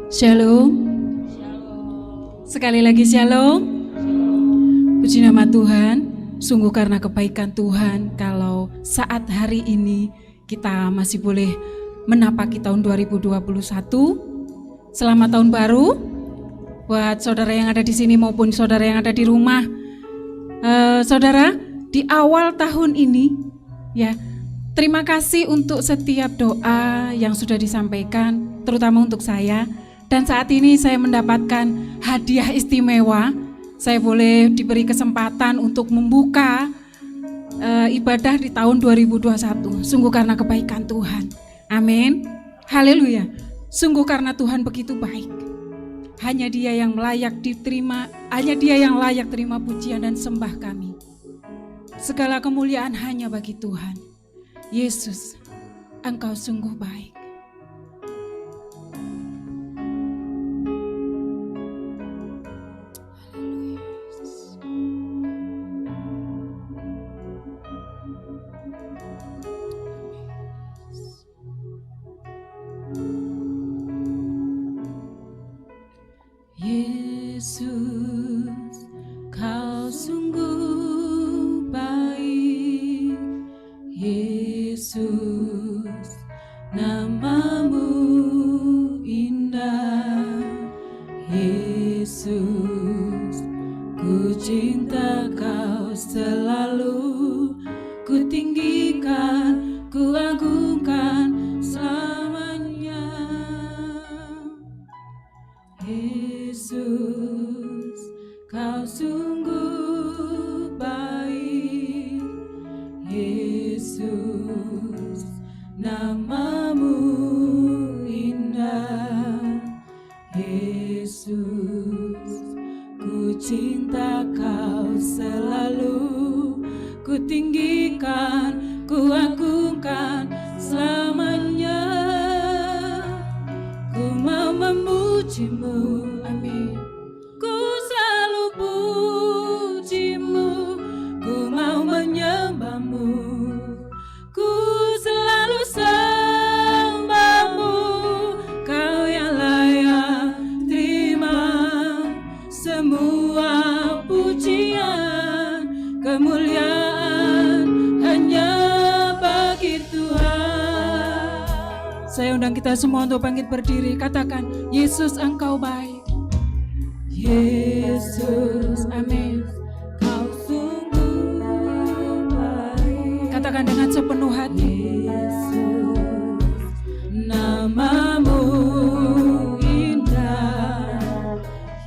Shalom. Sekali lagi shalom. Puji nama Tuhan. Sungguh karena kebaikan Tuhan kalau saat hari ini kita masih boleh menapaki tahun 2021. Selamat tahun baru buat saudara yang ada di sini maupun saudara yang ada di rumah. Saudara, di awal tahun ini ya, terima kasih untuk setiap doa yang sudah disampaikan, terutama untuk saya. Dan saat ini saya mendapatkan hadiah istimewa. Saya boleh diberi kesempatan untuk membuka ibadah di tahun 2021. Sungguh karena kebaikan Tuhan. Amin. Haleluya. Sungguh karena Tuhan begitu baik. Hanya Dia yang layak diterima, hanya Dia yang layak terima pujian dan sembah kami. Segala kemuliaan hanya bagi Tuhan. Yesus, Engkau sungguh baik. Yesus, Kau sungguh baik. Yesus, namamu indah. Yesus, ku cinta Kau selalu. Ku tinggikan, ku agungkan selamanya. Yesus, Kau sungguh baik. Yesus, namamu indah. Yesus, ku cinta Kau selalu. Ku tinggikan, ku agungkan selamanya. Ku mau memujimu, amin. Ku selalu pujimu, ku mau menyembahmu. Ku selalu sembahmu, Kau yang layak terima semua pujian, kemuliaan hanya bagi Tuhan. Saya undang kita semua untuk bangkit berdiri. Katakan, Yesus Engkau baik. Yesus, amin. Kau sungguh baik. Katakan dengan sepenuh hati. Yesus, namamu indah.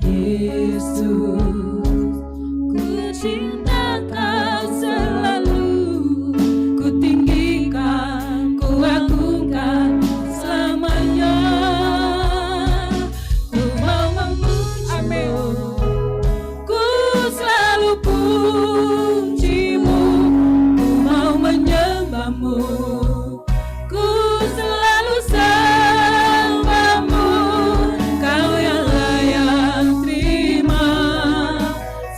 Yesus, ku cinta Kau selalu. Ku tinggikan, ku agungkan selamanya. Ku mau memujimu, ku selalu pujimu. Ku mau menyembahmu, ku selalu sembahmu. Kau yang layak terima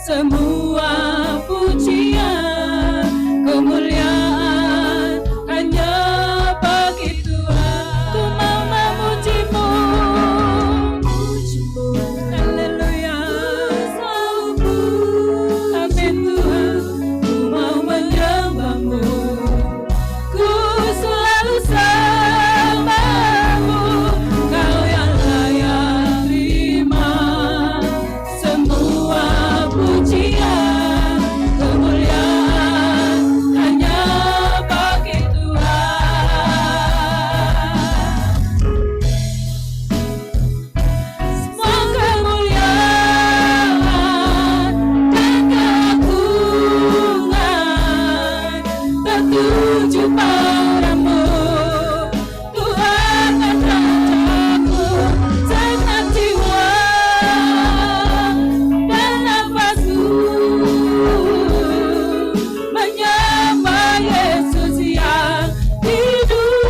semua pujian, kemuliaan hanya bagi Tuhan. Ku mau memujimu, haleluya. Amin Tuhan. Ku mau menyembahmu, ku selalu sembahmu. Kau yang layak terima semua pujian, kemuliaan hanya bagi Tuhan. Semua kemuliaan dan keagungan tertuju padamu, Tuhan dan Rajaku. Segenap jiwa dan nafasku menyembah Yesus yang hidup.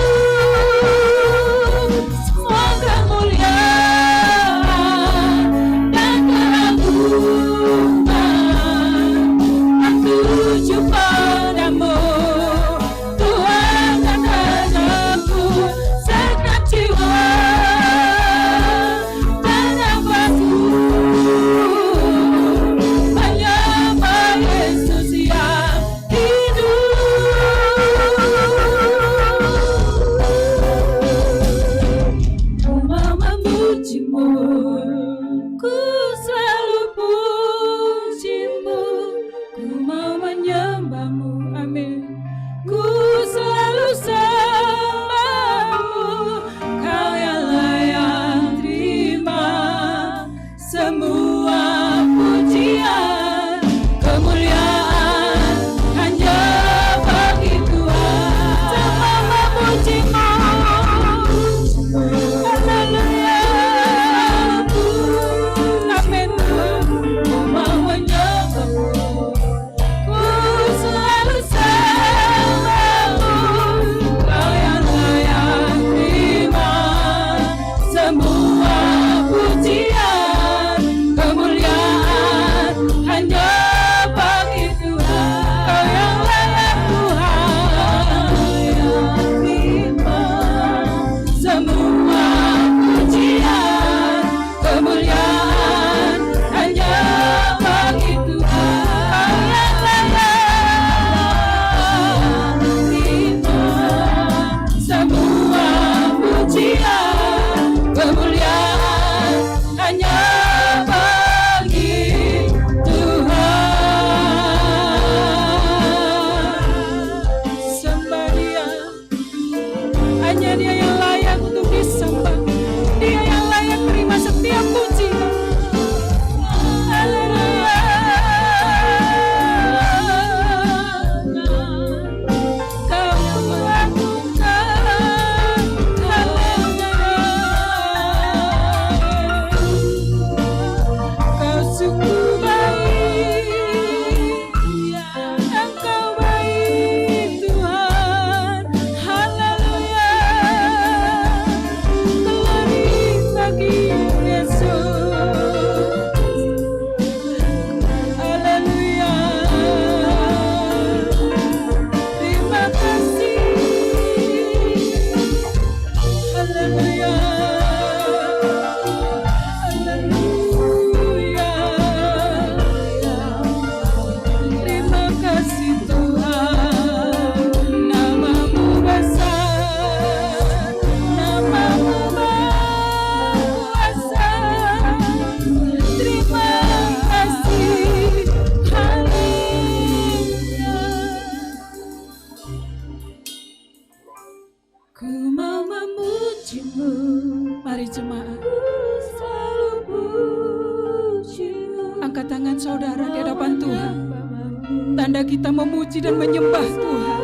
Semua kemuliaan dan keagungan tertuju padamu, Tuhan Ku mau memuji-Mu. Mari jemaat, selalu puji-Mu. angkat tangan saudara di hadapan Tuhan. Tanda kita memuji dan menyembah Tuhan.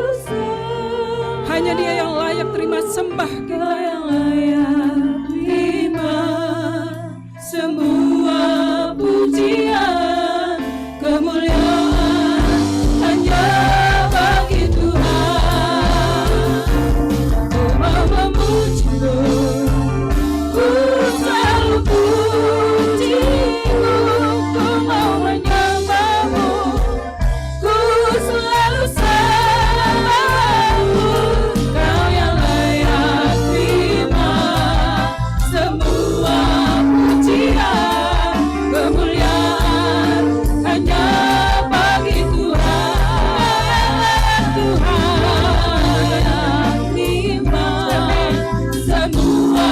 Hanya Dia yang layak terima sembah kita, yang layak terima semua pujian, kemuliaan hanya bagi Tuhan. Ku mau memuji-Mu, ku selalu puji-Mu, ku mau menyembah-Mu, ku selalu sembah-Mu. Kau yang layak terima semua pujian, kemuliaan hanya bagi Tuhan. Tuhan yang terima semua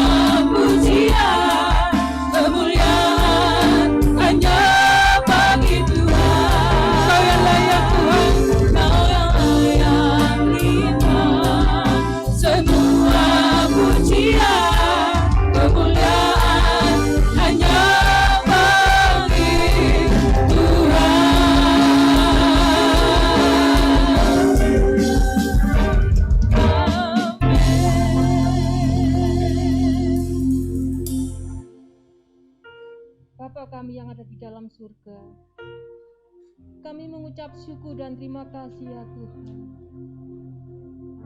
pujian, kemuliaan hanya bagi Tuhan. Kau yang layak Tuhan, Kau yang layak terima semua pujian, kemuliaan hanya bagi Bapa kami yang ada di dalam surga, kami mengucap syukur dan terima kasih ya Tuhan.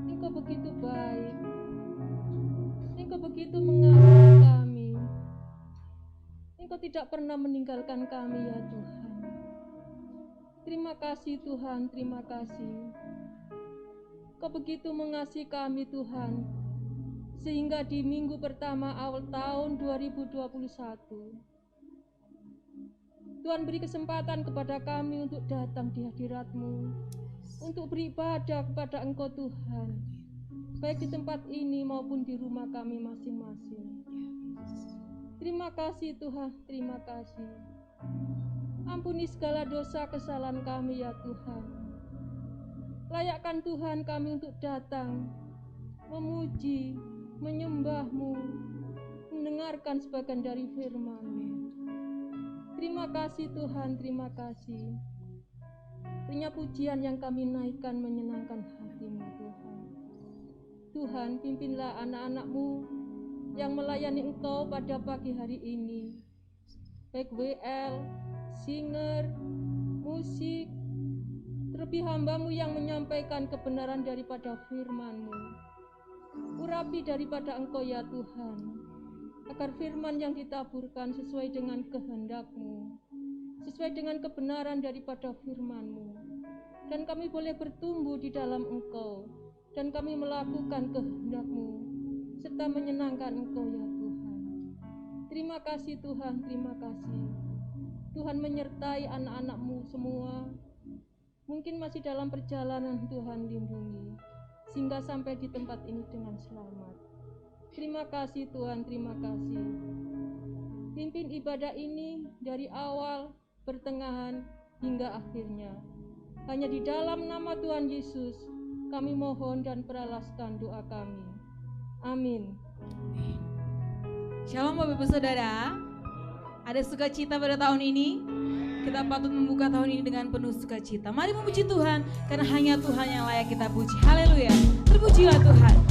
Engkau begitu baik, Engkau begitu mengasihi kami, Engkau tidak pernah meninggalkan kami ya Tuhan. Terima kasih Tuhan, terima kasih. Engkau begitu mengasihi kami Tuhan, sehingga di minggu pertama awal tahun 2021, Tuhan beri kesempatan kepada kami untuk datang di hadirat-Mu, untuk beribadah kepada Engkau Tuhan, baik di tempat ini maupun di rumah kami masing-masing. Terima kasih Tuhan, terima kasih. Ampuni segala dosa kesalahan kami ya Tuhan. Layakkan Tuhan kami untuk datang, memuji, menyembah-Mu, mendengarkan sebagian dari firman-Mu. Terima kasih Tuhan, terima kasih. Hanya pujian yang kami naikkan menyenangkan hati-Mu Tuhan. Tuhan, pimpinlah anak-anak-Mu yang melayani Engkau pada pagi hari ini, baik WL, singer, musik, terlebih hamba-Mu yang menyampaikan kebenaran daripada firman-Mu. Urapi daripada Engkau ya Tuhan, agar firman yang ditaburkan sesuai dengan kehendak-Mu, sesuai dengan kebenaran daripada firman-Mu, dan kami boleh bertumbuh di dalam Engkau, dan kami melakukan kehendak-Mu, serta menyenangkan Engkau ya Tuhan. Terima kasih Tuhan, terima kasih. Tuhan menyertai anak-anak-Mu semua, mungkin masih dalam perjalanan, Tuhan lindungi, sehingga sampai di tempat ini dengan selamat. Terima kasih Tuhan, terima kasih. Pimpin ibadah ini dari awal, pertengahan, hingga akhirnya. Hanya di dalam nama Tuhan Yesus, kami mohon dan peralaskan doa kami. Amin. Shalom Bapak Ibu Saudara. Ada sukacita pada tahun ini? Kita patut membuka tahun ini dengan penuh sukacita. Mari memuji Tuhan, karena hanya Tuhan yang layak kita puji. Haleluya. Terpujilah Tuhan.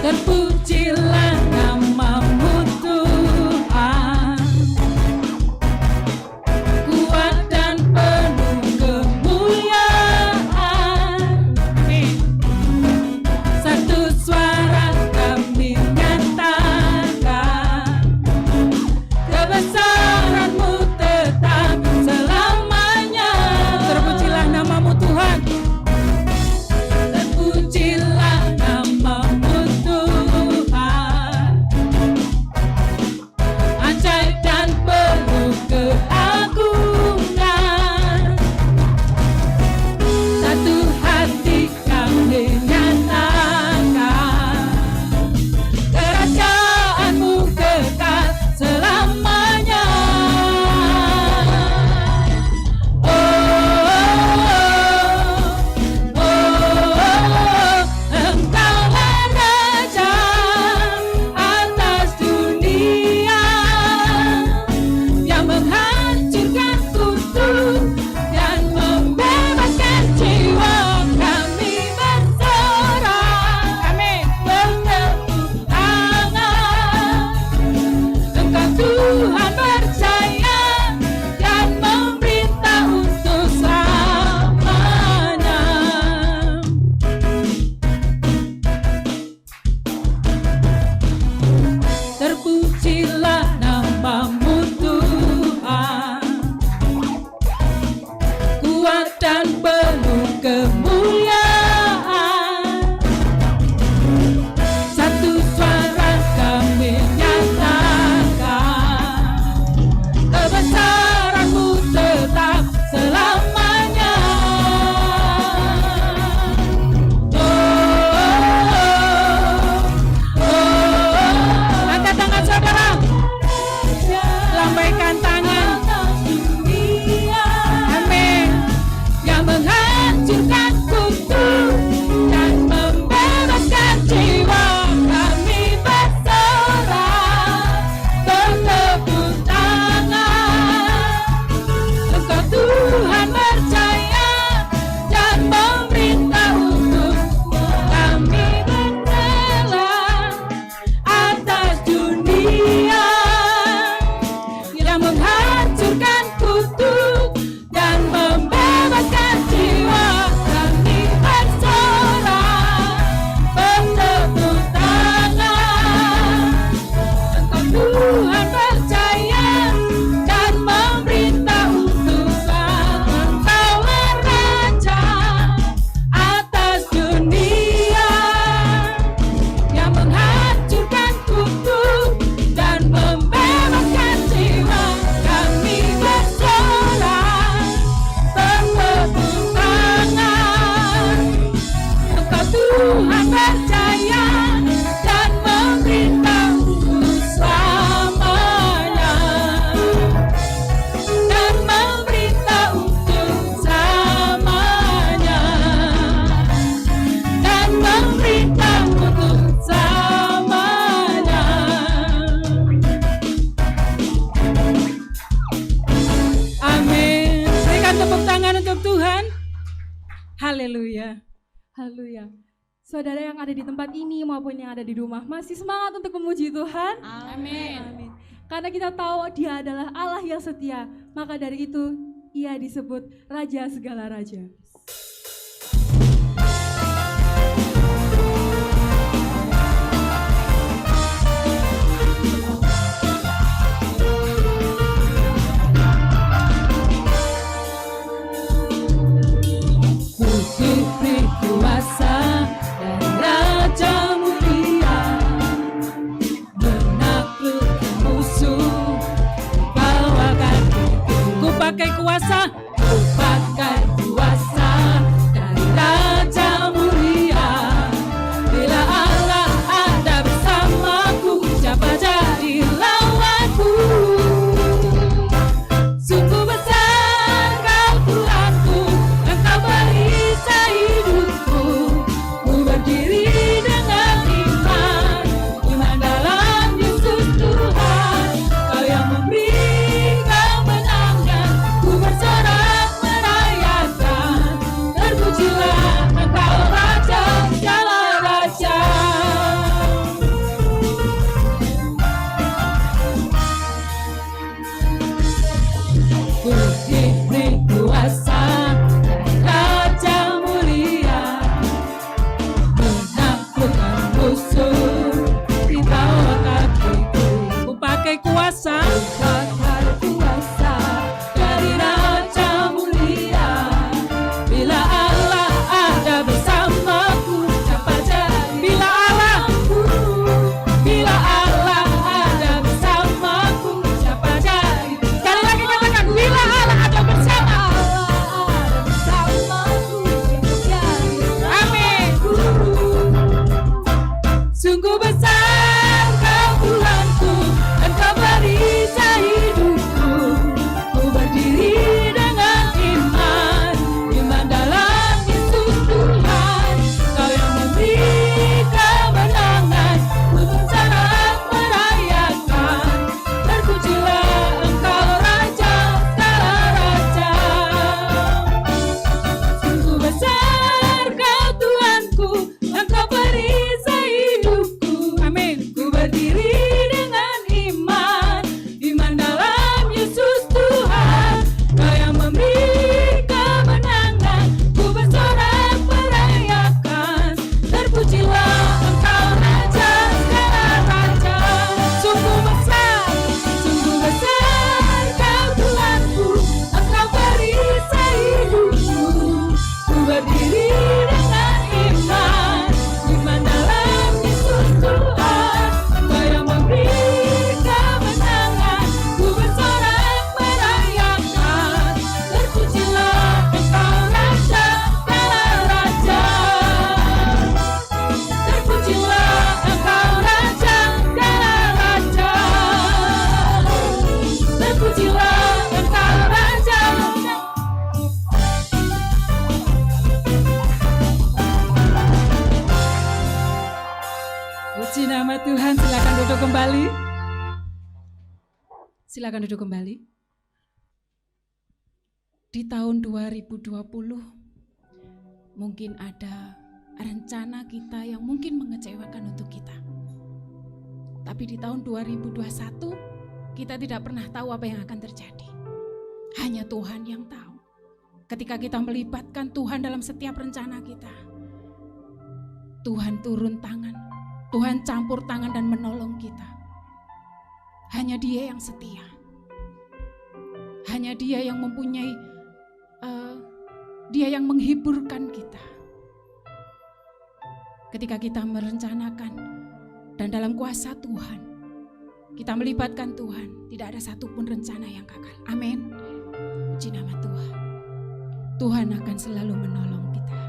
Terpujilah nama-Mu Tuhan, kuat dan penuh kemuliaan. Haleluya. Haleluya. Saudara yang ada di tempat ini maupun yang ada di rumah masih semangat untuk memuji Tuhan? Amin. Amin. Karena kita tahu Dia adalah Allah yang setia, maka dari itu Ia disebut Raja segala raja. Diberi kuasa dan Raja mulia, menaklukkan musuh, bawa kakiku. Ku pakai kuasa, ku pakai kuasa dari Raja mulia. Bila Allah ada bersamaku, siapa jadi lawanku? Sungguh besar kau Tuhanku, Engkau perisai hidupku. Ku berdiri dengan iman dalam Yesus Tuhan. Kau yang memberi kemenangan, ku bersorak merayakan. Terpujilah Engkau Raja segala raja. Ku diberi kuasa dari Raja mulia, menaklukkan musuh di bawah kakiku. Ku pakai kuasa, dari Raja mulia. Bila Allah ada bersamaku, siapa jadi bila Allah ada bersamaku, siapa jadi? Sekali lagi katakan, bila Allah ada bersamaku. Amin. Sungguh besar kau Tuhanku, Engkau perisai hidupku. Ku berdiri dengan iman dalam Yesus Tuhan. Kau yang memberi kemenangan, ku bersorak merayakan. Terpujilah Engkau Raja segala raja. Sungguh besar kau Tuhanku, Engkau perisai hidupku. Amin. Ku berdiri dengan iman dalam Yesus Tuhan. Kau yang memberi kemenangan, ku bersorak merayakan. Terpujilah Engkau Raja segala raja. Sungguh besar kau Tuhanku, Engkau perisai hidupku. Ku berdiri dengan iman dalam Yesus Tuhan. Kau yang memberi kemenangan, ku bersorak merayakan. Terpujilah Engkau Raja segala raja. Terpujilah Engkau Raja segala raja. Terpujilah Engkau Raja. Puji nama Tuhan, silakan duduk kembali. Silakan duduk kembali. Di tahun 2020 mungkin ada rencana kita yang mungkin mengecewakan untuk kita. Tapi di tahun 2021 kita tidak pernah tahu apa yang akan terjadi. Hanya Tuhan yang tahu. Ketika kita melibatkan Tuhan dalam setiap rencana kita, Tuhan turun tangan, Tuhan campur tangan dan menolong kita. Hanya Dia yang setia. Hanya Dia yang mempunyai, Dia yang menghiburkan kita. Ketika kita merencanakan dan dalam kuasa Tuhan, kita melibatkan Tuhan, tidak ada satupun rencana yang gagal. Amin. Puji nama Tuhan. Tuhan akan selalu menolong kita.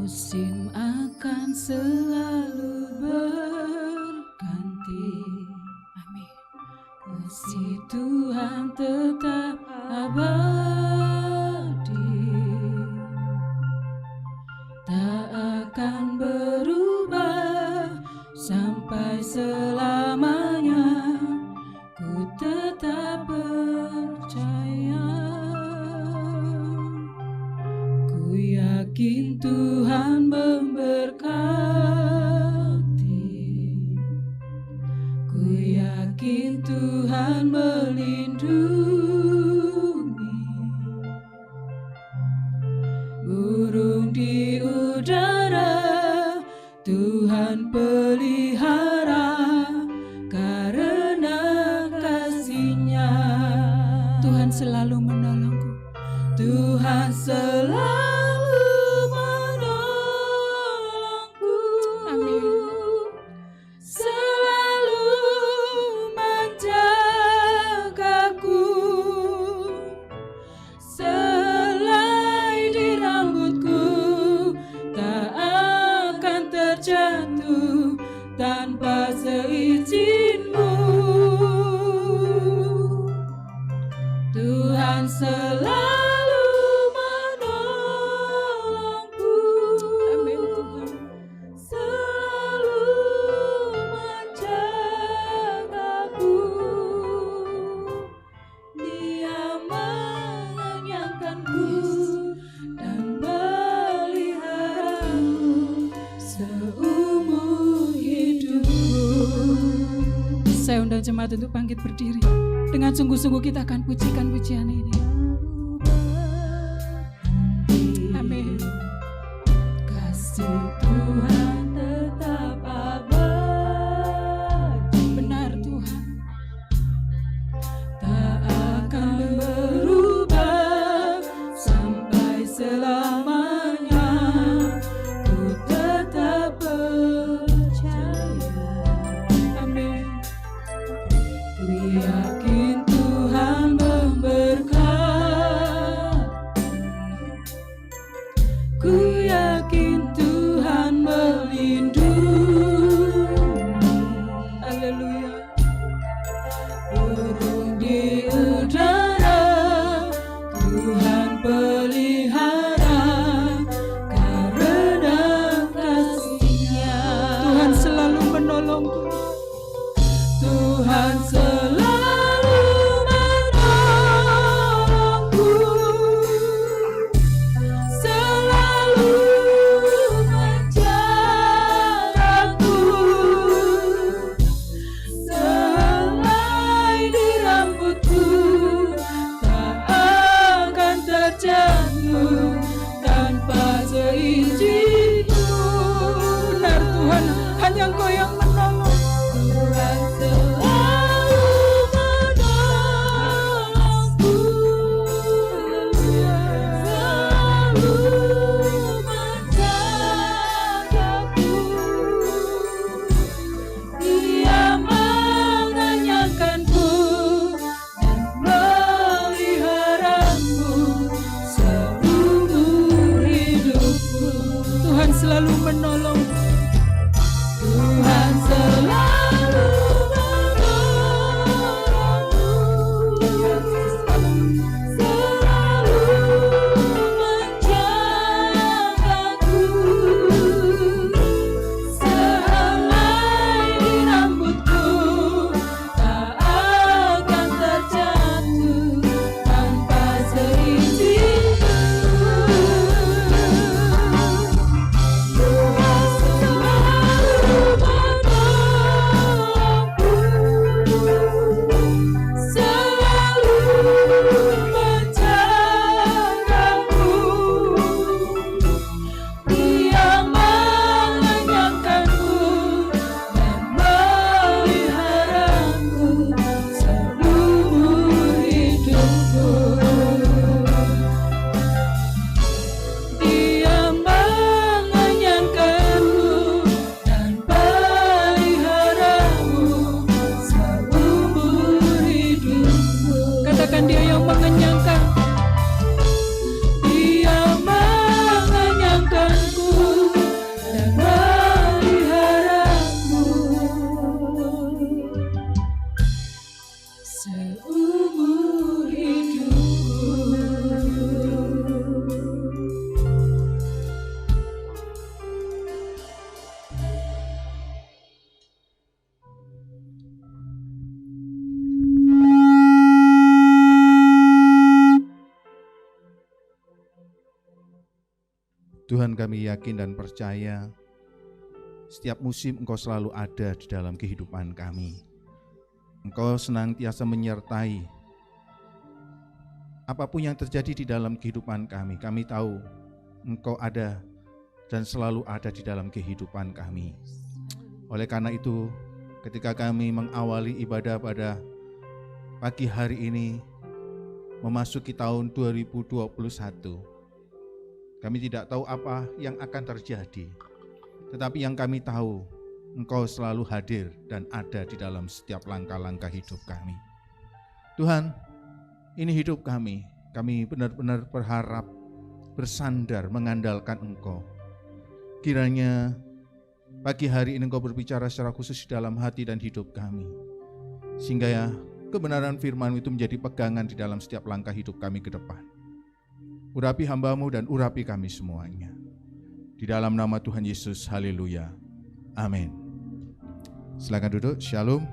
Musim akan selalu Tuhan tetap abadi, tak akan berubah sampai selamanya. Ku tetap percaya, ku yakin Tuhan memberkati, ku yakin Tuhan melindungi. Burung di udara Tuhan pelihara, karena kasih-Nya Tuhan selalu menolongku. Tuhan selalu menolongku. Amin. Selalu menjagaku, selai di rambutku tak akan terjatuh tanpa seizin-Mu. Tuhan selalu menolongku. Amin Tuhan. Selalu menjagaku, Dia mengenyangkanku dan meliharaku seumur hidupku. Saya undang jemaat untuk bangkit berdiri. Dengan sungguh-sungguh kita akan pujikan pujian ini. Amin. Kasih Tuhan tetap abadi. Benar Tuhan. Tak akan berubah sampai selamanya. Ku tetap percaya. Amin. Ku yakin Tuhan memberkati, ku yakin Tuhan melindungi. Haleluya. Burung di udara Tuhan pelihara, karena kasih-Nya Tuhan selalu menolongku. Tuhan selalu menolongku, selalu menjagaku, selai di rambutku tak akan terjatuh tanpa seizin-Mu. Benar Tuhan, hanya Engkau yang menolong. Tuhan selalu menolongku, selalu menjagaku, Dia mengenyangkanku dan meliharaku seumur hidupku. Tuhan selalu menolong. Tuhan Tuhan, kami yakin dan percaya setiap musim Engkau selalu ada di dalam kehidupan kami. Engkau senantiasa menyertai apapun yang terjadi di dalam kehidupan kami. Kami tahu Engkau ada dan selalu ada di dalam kehidupan kami. Oleh karena itu, ketika kami mengawali ibadah pada pagi hari ini, memasuki tahun 2021, kami tidak tahu apa yang akan terjadi, tetapi yang kami tahu, Engkau selalu hadir dan ada di dalam setiap langkah-langkah hidup kami. Tuhan, ini hidup kami. Kami benar-benar berharap, bersandar, mengandalkan Engkau. Kiranya pagi hari ini Engkau berbicara secara khusus di dalam hati dan hidup kami, sehingga ya kebenaran firman itu menjadi pegangan di dalam setiap langkah hidup kami ke depan. Urapi hamba-Mu dan urapi kami semuanya. Di dalam nama Tuhan Yesus, haleluya. Amin. Silakan duduk, shalom.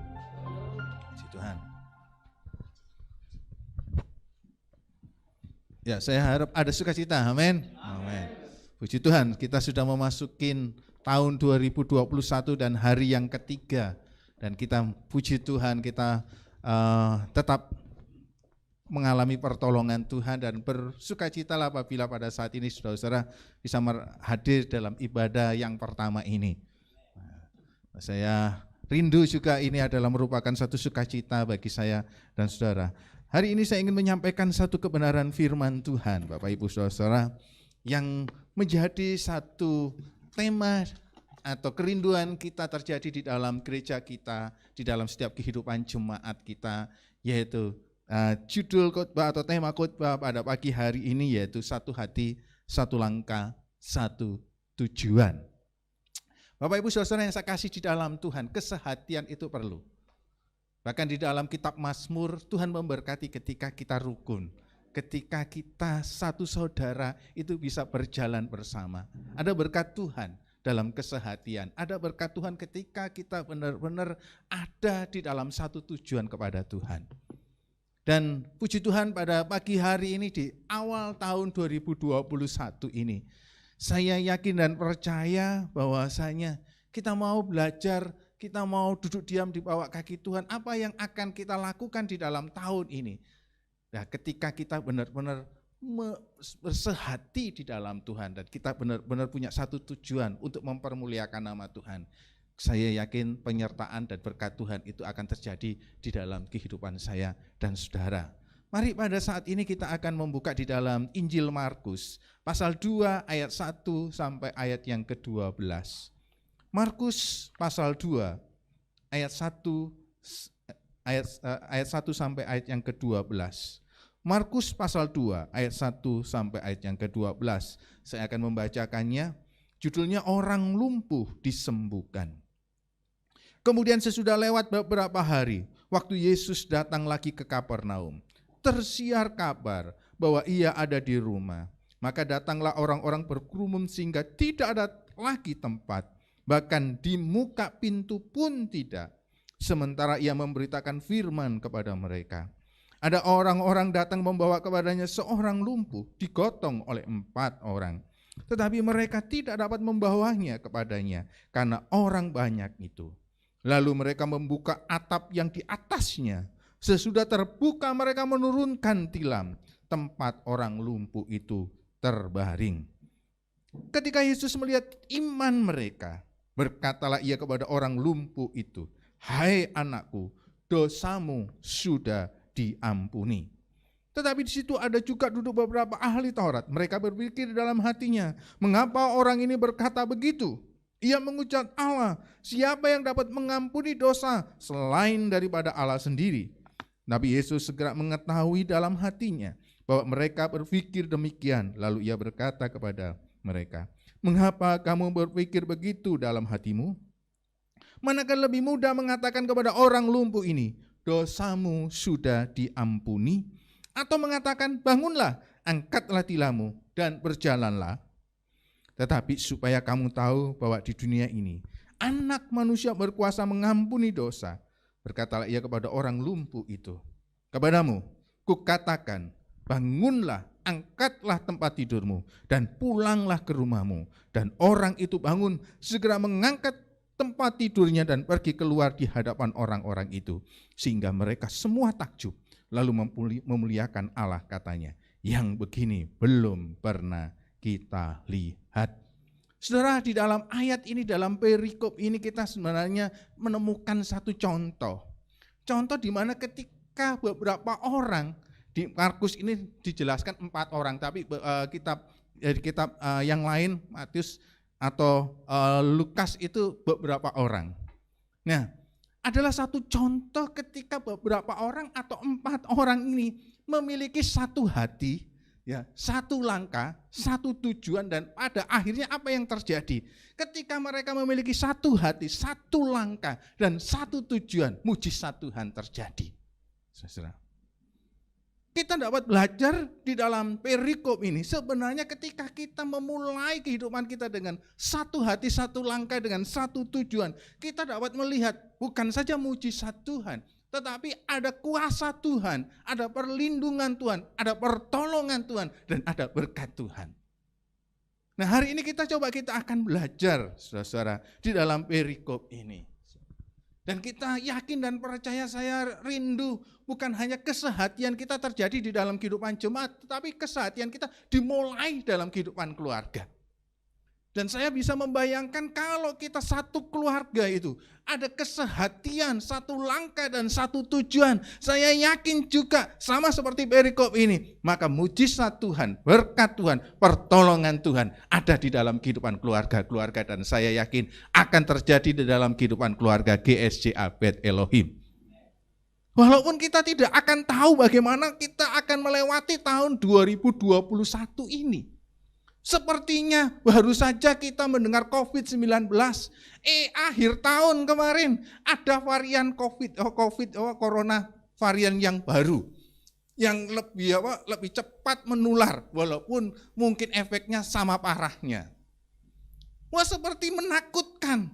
Puji Tuhan. Ya, saya harap ada sukacita, amin. Amin. Puji Tuhan, kita sudah memasukin tahun 2021 dan hari yang ketiga. Dan kita puji Tuhan, kita tetap mengalami pertolongan Tuhan dan bersukacitalah apabila pada saat ini saudara-saudara bisa hadir dalam ibadah yang pertama ini. Saya rindu juga ini adalah merupakan satu sukacita bagi saya dan saudara. Hari ini saya ingin menyampaikan satu kebenaran firman Tuhan, Bapak Ibu Saudara, yang menjadi satu tema atau kerinduan kita terjadi di dalam gereja kita, di dalam setiap kehidupan jemaat kita, yaitu judul khotbah atau tema khotbah pada pagi hari ini yaitu satu hati, satu langkah, satu tujuan. Bapak Ibu Saudara yang saya kasih di dalam Tuhan, kesehatian itu perlu. Bahkan di dalam kitab Mazmur, Tuhan memberkati ketika kita rukun, ketika kita satu saudara itu bisa berjalan bersama. Ada berkat Tuhan dalam kesehatian, ada berkat Tuhan ketika kita benar-benar ada di dalam satu tujuan kepada Tuhan. Dan puji Tuhan pada pagi hari ini di awal tahun 2021 ini, saya yakin dan percaya bahwasanya kita mau belajar, kita mau duduk diam di bawah kaki Tuhan, apa yang akan kita lakukan di dalam tahun ini. Nah, ketika kita benar-benar bersehati di dalam Tuhan dan kita benar-benar punya satu tujuan untuk mempermuliakan nama Tuhan, saya yakin penyertaan dan berkat Tuhan itu akan terjadi di dalam kehidupan saya dan saudara. Mari pada saat ini kita akan membuka di dalam Injil Markus pasal 2 ayat 1 sampai ayat yang ke-12. Markus pasal 2 ayat 1 sampai ayat yang ke-12. Markus pasal 2 ayat 1 sampai ayat yang ke-12. Saya akan membacakannya. Judulnya Orang Lumpuh Disembuhkan. Kemudian sesudah lewat beberapa hari, waktu Yesus datang lagi ke Kapernaum, tersiar kabar bahwa ia ada di rumah. Maka datanglah orang-orang berkerumun sehingga tidak ada lagi tempat, bahkan di muka pintu pun tidak. Sementara ia memberitakan firman kepada mereka. Ada orang-orang datang membawa kepadanya seorang lumpuh, digotong oleh 4 orang. Tetapi mereka tidak dapat membawanya kepadanya, karena orang banyak itu. Lalu mereka membuka atap yang di atasnya. Sesudah terbuka mereka menurunkan tilam, tempat orang lumpuh itu terbaring. Ketika Yesus melihat iman mereka, berkatalah ia kepada orang lumpuh itu, "Hai anakku, dosamu sudah diampuni." Tetapi di situ ada juga duduk beberapa ahli Taurat. Mereka berpikir dalam hatinya, mengapa orang ini berkata begitu? Ia mengucap Allah, siapa yang dapat mengampuni dosa selain daripada Allah sendiri? Nabi Yesus segera mengetahui dalam hatinya bahwa mereka berpikir demikian. Lalu ia berkata kepada mereka, mengapa kamu berpikir begitu dalam hatimu? Manakah lebih mudah mengatakan kepada orang lumpuh ini, dosamu sudah diampuni? Atau mengatakan, bangunlah, angkatlah tilammu dan berjalanlah? Tetapi supaya kamu tahu bahwa di dunia ini Anak Manusia berkuasa mengampuni dosa, berkatalah ia kepada orang lumpuh itu, kepadamu kukatakan, bangunlah, angkatlah tempat tidurmu dan pulanglah ke rumahmu. Dan orang itu bangun, segera mengangkat tempat tidurnya dan pergi keluar di hadapan orang-orang itu. Sehingga mereka semua takjub, lalu memuliakan Allah, katanya, yang begini belum pernah kita lihat. Saudara, di dalam ayat ini, dalam perikop ini kita sebenarnya menemukan satu contoh. Contoh di mana ketika beberapa orang, di Markus ini dijelaskan 4 orang, tapi kitab yang lain, Matius atau Lukas itu beberapa orang. Nah, adalah satu contoh ketika beberapa orang atau 4 orang ini memiliki satu hati, ya, satu langkah, satu tujuan, dan pada akhirnya apa yang terjadi? Ketika mereka memiliki satu hati, satu langkah, dan satu tujuan, mujizat Tuhan terjadi. Saudara, kita dapat belajar di dalam perikop ini, sebenarnya ketika kita memulai kehidupan kita dengan satu hati, satu langkah, dengan satu tujuan, kita dapat melihat bukan saja mujizat Tuhan, tetapi ada kuasa Tuhan, ada perlindungan Tuhan, ada pertolongan Tuhan, dan ada berkat Tuhan. Nah, hari ini kita akan belajar, saudara-saudara, di dalam perikop ini. Dan kita yakin dan percaya, saya rindu bukan hanya kesehatian kita terjadi di dalam kehidupan jemaat, tetapi kesehatian kita dimulai dalam kehidupan keluarga. Dan saya bisa membayangkan kalau kita satu keluarga itu ada kesehatian, satu langkah dan satu tujuan. Saya yakin juga sama seperti perikop ini, maka mujizat Tuhan, berkat Tuhan, pertolongan Tuhan ada di dalam kehidupan keluarga-keluarga, dan saya yakin akan terjadi di dalam kehidupan keluarga GSJA Beth Elohim. Walaupun kita tidak akan tahu bagaimana kita akan melewati tahun 2021 ini. Sepertinya baru saja kita mendengar COVID-19. Akhir tahun kemarin ada varian corona varian yang baru, yang lebih cepat menular, walaupun mungkin efeknya sama parahnya. Wah, seperti menakutkan.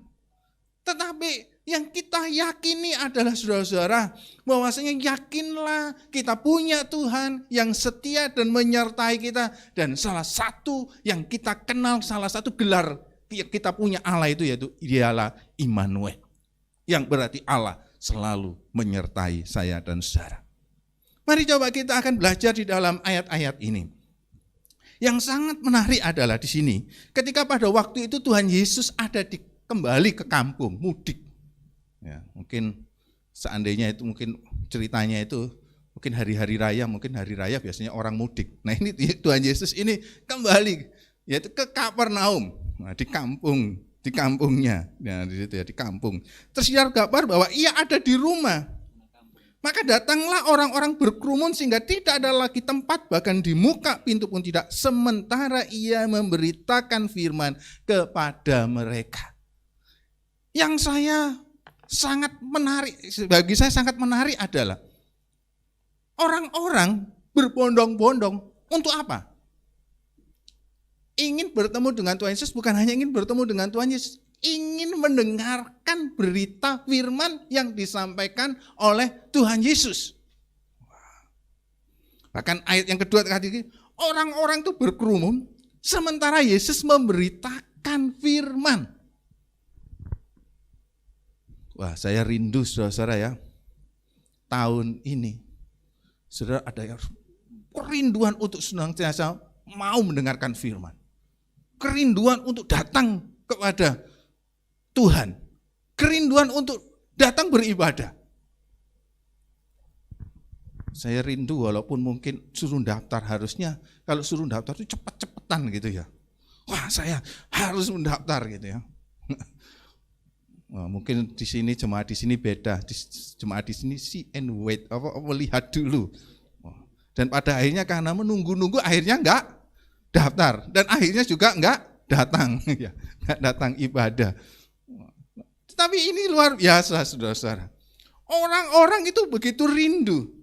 Tetapi yang kita yakini adalah, saudara-saudara, bahwasanya yakinlah kita punya Tuhan yang setia dan menyertai kita. Dan salah satu yang kita kenal, salah satu gelar yang kita punya Allah itu yaitu ialah Immanuel. Yang berarti Allah selalu menyertai saya dan saudara. Mari coba kita akan belajar di dalam ayat-ayat ini. Yang sangat menarik adalah di sini, ketika pada waktu itu Tuhan Yesus ada kembali ke kampung, mudik. Ya, mungkin seandainya itu mungkin ceritanya itu mungkin hari-hari raya biasanya orang mudik. Nah, ini Tuhan Yesus ini kembali yaitu ke Kapernaum, nah, di kampungnya, nah, di situ ya, di kampung. Tersiar kabar bahwa ia ada di rumah. Maka datanglah orang-orang berkerumun sehingga tidak ada lagi tempat, bahkan di muka pintu pun tidak, sementara ia memberitakan firman kepada mereka. Yang bagi saya sangat menarik adalah orang-orang berbondong-bondong untuk apa? Ingin bertemu dengan Tuhan Yesus, bukan hanya ingin bertemu dengan Tuhan Yesus, ingin mendengarkan berita firman yang disampaikan oleh Tuhan Yesus. Bahkan ayat yang kedua tadi, orang-orang itu berkerumun sementara Yesus memberitakan firman. Wah, saya rindu, saudara-saudara, ya. Tahun ini, saudara, ada yang kerinduan untuk senantiasa mau mendengarkan firman. Kerinduan untuk datang kepada Tuhan. Kerinduan untuk datang beribadah. Saya rindu walaupun mungkin suruh daftar, harusnya kalau suruh daftar itu cepat-cepatan gitu ya. Wah, saya harus mendaftar gitu ya. Wah, mungkin di sini jemaat di sini beda, jemaat di sini see and wait, melihat dulu. Dan pada akhirnya karena menunggu-nunggu akhirnya enggak daftar dan akhirnya juga enggak datang, ya, enggak datang ibadah. Tapi ini luar biasa, saudara-saudara. Orang-orang itu begitu rindu.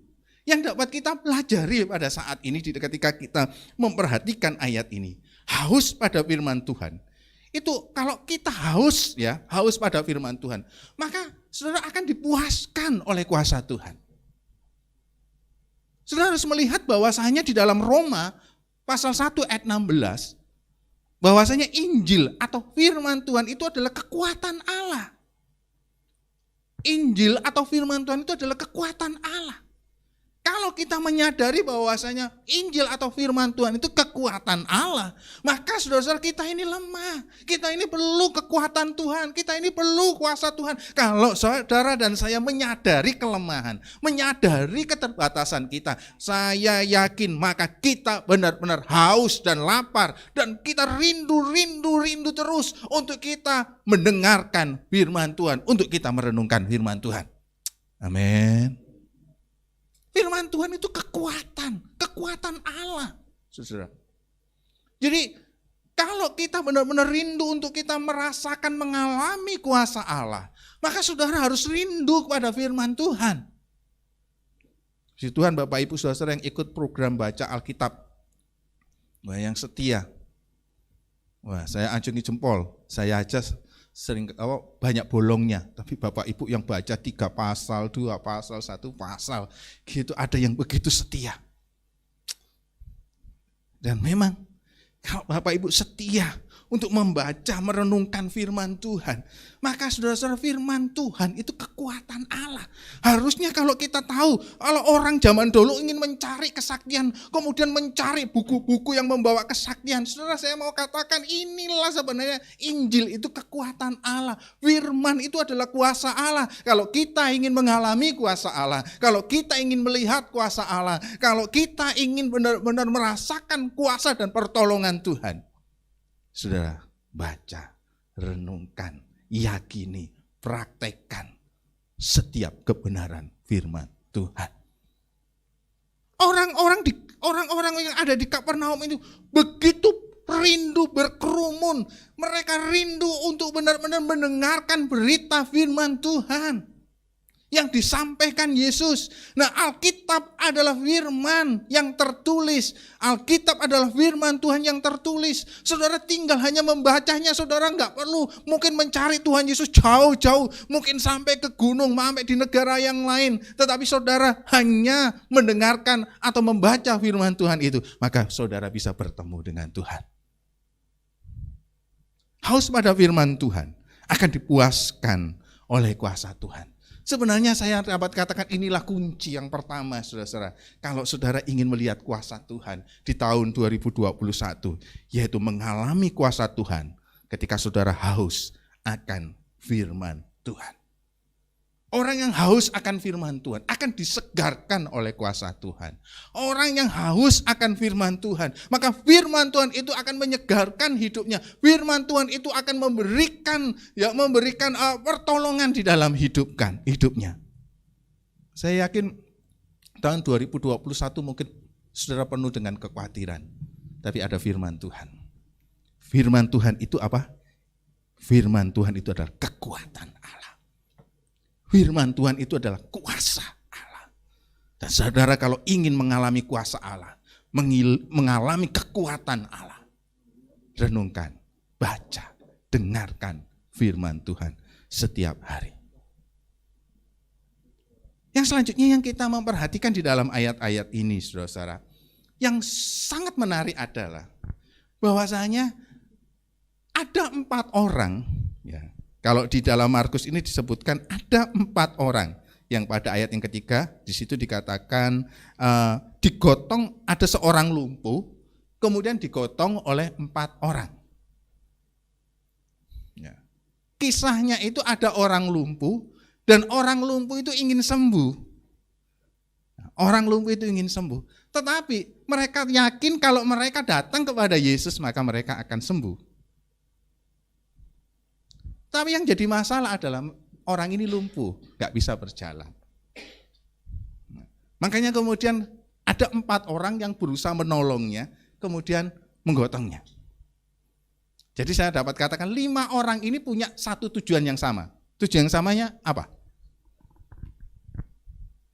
Yang dapat kita pelajari pada saat ini ketika kita memperhatikan ayat ini, haus pada firman Tuhan. Itu kalau kita haus pada firman Tuhan, maka saudara akan dipuaskan oleh kuasa Tuhan. Saudara harus melihat bahwasanya di dalam Roma pasal 1 ayat 16 bahwasanya Injil atau firman Tuhan itu adalah kekuatan Allah. Injil atau firman Tuhan itu adalah kekuatan Allah. Kalau kita menyadari bahwasanya Injil atau firman Tuhan itu kekuatan Allah, maka saudara-saudara kita ini lemah. Kita ini perlu kekuatan Tuhan, kita ini perlu kuasa Tuhan. Kalau saudara dan saya menyadari kelemahan, menyadari keterbatasan kita, saya yakin maka kita benar-benar haus dan lapar. Dan kita rindu terus untuk kita mendengarkan firman Tuhan, untuk kita merenungkan firman Tuhan. Amin. Firman Tuhan itu kekuatan Allah, saudara. Jadi kalau kita benar-benar rindu untuk kita merasakan, mengalami kuasa Allah, maka saudara harus rindu kepada firman Tuhan. Puji Tuhan Bapak Ibu saudara yang ikut program baca Alkitab, wah yang setia, wah saya acungi jempol, saya aja sering banyak bolongnya, tapi Bapak Ibu yang baca 3 pasal, 2 pasal, 1 pasal, gitu ada yang begitu setia. Dan memang kalau Bapak Ibu setia untuk membaca, merenungkan firman Tuhan, maka saudara-saudara firman Tuhan itu kekuatan Allah. Harusnya kalau kita tahu, kalau orang zaman dulu ingin mencari kesaktian, kemudian mencari buku-buku yang membawa kesaktian, saudara saya mau katakan inilah sebenarnya Injil itu kekuatan Allah. Firman itu adalah kuasa Allah. Kalau kita ingin mengalami kuasa Allah, kalau kita ingin melihat kuasa Allah, kalau kita ingin benar-benar merasakan kuasa dan pertolongan Tuhan, saudara, baca, renungkan, yakini, praktekkan setiap kebenaran firman Tuhan. Orang-orang yang ada di Kapernaum itu begitu rindu berkerumun. Mereka rindu untuk benar-benar mendengarkan berita firman Tuhan yang disampaikan Yesus. Nah, Alkitab adalah firman yang tertulis. Alkitab adalah firman Tuhan yang tertulis. Saudara tinggal hanya membacanya, saudara nggak perlu mungkin mencari Tuhan Yesus jauh-jauh, mungkin sampai ke gunung, sampai di negara yang lain. Tetapi saudara hanya mendengarkan atau membaca firman Tuhan itu, maka saudara bisa bertemu dengan Tuhan. Haus pada firman Tuhan akan dipuaskan oleh kuasa Tuhan. Sebenarnya saya dapat katakan inilah kunci yang pertama, saudara-saudara. Kalau saudara ingin melihat kuasa Tuhan di tahun 2021, yaitu mengalami kuasa Tuhan ketika saudara haus akan firman Tuhan. Orang yang haus akan firman Tuhan akan disegarkan oleh kuasa Tuhan. Orang yang haus akan firman Tuhan, maka firman Tuhan itu akan menyegarkan hidupnya. Firman Tuhan itu akan memberikan pertolongan di dalam hidupnya. Saya yakin tahun 2021 mungkin saudara penuh dengan kekhawatiran, tapi ada firman Tuhan. Firman Tuhan itu apa? Firman Tuhan itu adalah kekuatan Allah. Firman Tuhan itu adalah kuasa Allah. Dan saudara kalau ingin mengalami kuasa Allah, mengalami kekuatan Allah, renungkan, baca, dengarkan firman Tuhan setiap hari. Yang selanjutnya yang kita memperhatikan di dalam ayat-ayat ini, saudara-saudara, yang sangat menarik adalah bahwasanya ada 4 orang, ya. Kalau di dalam Markus ini disebutkan ada 4 orang yang pada ayat yang ketiga di situ dikatakan digotong, ada seorang lumpuh, kemudian digotong oleh 4 orang. Ya. Kisahnya itu ada orang lumpuh dan orang lumpuh itu ingin sembuh. Orang lumpuh itu ingin sembuh, tetapi mereka yakin kalau mereka datang kepada Yesus maka mereka akan sembuh. Tapi yang jadi masalah adalah orang ini lumpuh, gak bisa berjalan. Makanya kemudian ada 4 orang yang berusaha menolongnya, kemudian menggotongnya. Jadi saya dapat katakan 5 orang ini punya satu tujuan yang sama. Tujuan yang samanya apa?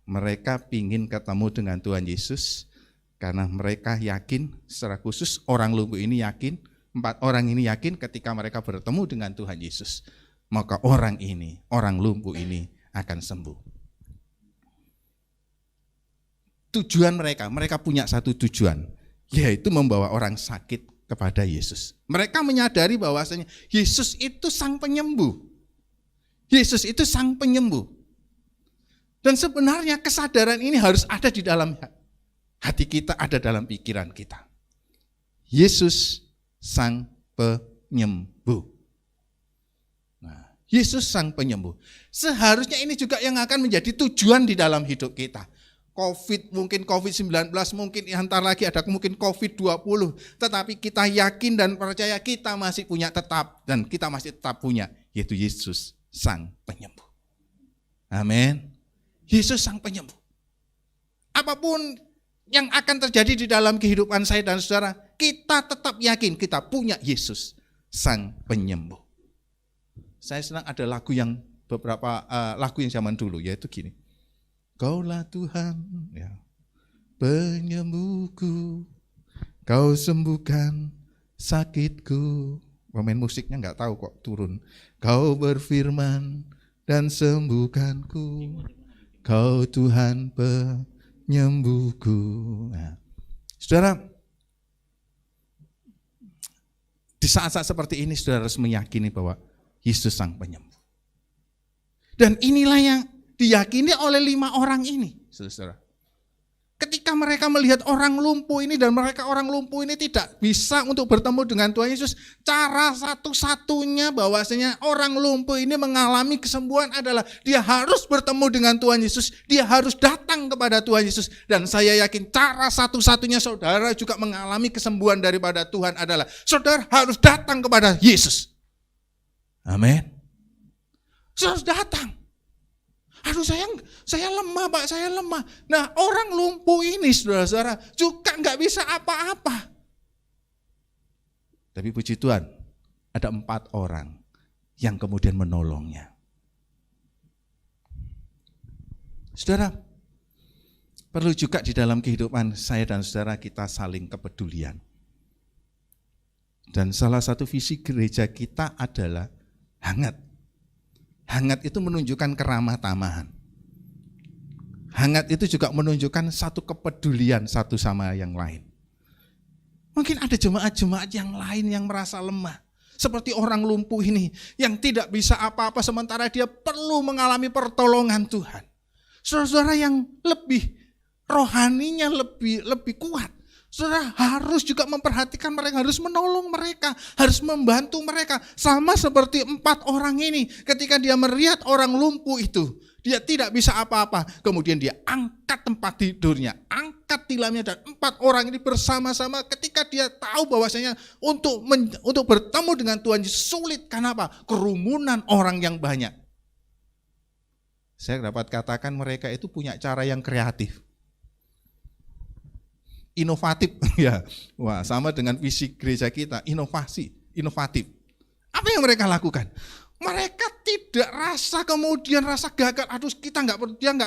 Mereka ingin ketemu dengan Tuhan Yesus, karena mereka yakin secara khusus orang lumpuh ini yakin, 4 orang ini yakin ketika mereka bertemu dengan Tuhan Yesus, maka orang lumpuh ini akan sembuh. Tujuan mereka punya satu tujuan, yaitu membawa orang sakit kepada Yesus. Mereka menyadari bahwasanya Yesus itu sang penyembuh. Yesus itu sang penyembuh. Dan sebenarnya kesadaran ini harus ada di dalam hati kita, ada dalam pikiran kita. Yesus sang penyembuh. Nah, Yesus sang penyembuh. Seharusnya ini juga yang akan menjadi tujuan di dalam hidup kita. Mungkin COVID-19, mungkin antar lagi ada mungkin COVID-20. Tetapi kita yakin dan percaya kita masih punya dan kita masih tetap punya, yaitu Yesus sang penyembuh. Amin. Yesus sang penyembuh. Apapun yang akan terjadi di dalam kehidupan saya dan saudara, kita tetap yakin kita punya Yesus sang penyembuh. Saya senang ada beberapa lagu yang zaman dulu, yaitu gini. Kaulah Tuhan, ya, penyembuhku, kau sembuhkan sakitku. Pemain musiknya nggak tahu kok turun. Kau berfirman dan sembuhkanku, kau Tuhan penyembuhku. Nah, saudara, di saat-saat seperti ini saudara harus meyakini bahwa Yesus sang penyembuh. Dan inilah yang diyakini oleh 5 orang ini, saudara. Ketika mereka melihat orang lumpuh ini dan orang lumpuh ini tidak bisa untuk bertemu dengan Tuhan Yesus, cara satu-satunya bahwasanya orang lumpuh ini mengalami kesembuhan adalah dia harus bertemu dengan Tuhan Yesus, dia harus datang kepada Tuhan Yesus. Dan saya yakin cara satu-satunya saudara juga mengalami kesembuhan daripada Tuhan adalah saudara harus datang kepada Yesus. Amin. Saudara harus datang. Aduh saya lemah Pak, saya lemah. Nah orang lumpuh ini saudara-saudara juga nggak bisa apa-apa. Tapi puji Tuhan ada 4 orang yang kemudian menolongnya. Saudara, perlu juga di dalam kehidupan saya dan saudara kita saling kepedulian. Dan salah satu visi gereja kita adalah hangat. Hangat itu menunjukkan keramah tamahan. Hangat itu juga menunjukkan satu kepedulian satu sama yang lain. Mungkin ada jemaat-jemaat yang lain yang merasa lemah. Seperti orang lumpuh ini yang tidak bisa apa-apa sementara dia perlu mengalami pertolongan Tuhan. Saudara-saudara yang lebih rohaninya lebih kuat. Saudara harus juga memperhatikan mereka, harus menolong mereka, harus membantu mereka. Sama seperti 4 orang ini, ketika dia melihat orang lumpuh itu, dia tidak bisa apa-apa. Kemudian dia angkat tempat tidurnya, angkat tilamnya, dan 4 orang ini bersama-sama ketika dia tahu bahwasanya untuk bertemu dengan Tuhan sulit. Kenapa? Kerumunan orang yang banyak. Saya dapat katakan mereka itu punya cara yang kreatif. Inovatif, ya. Wah, sama dengan visi gereja kita, inovatif. Apa yang mereka lakukan? Mereka tidak rasa gagal. Aduh,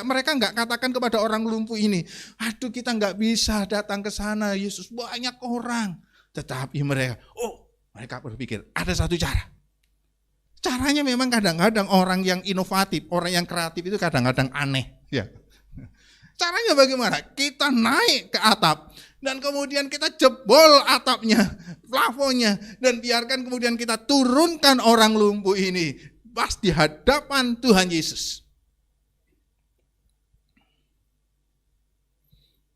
mereka nggak katakan kepada orang lumpuh ini, aduh kita nggak bisa datang ke sana, Yesus banyak orang. Tetapi mereka berpikir ada satu cara. Caranya memang kadang-kadang orang yang inovatif, orang yang kreatif itu kadang-kadang aneh, ya. Caranya bagaimana? Kita naik ke atap dan kemudian kita jebol atapnya, plafonnya, dan biarkan kemudian kita turunkan orang lumpuh ini pas di hadapan Tuhan Yesus.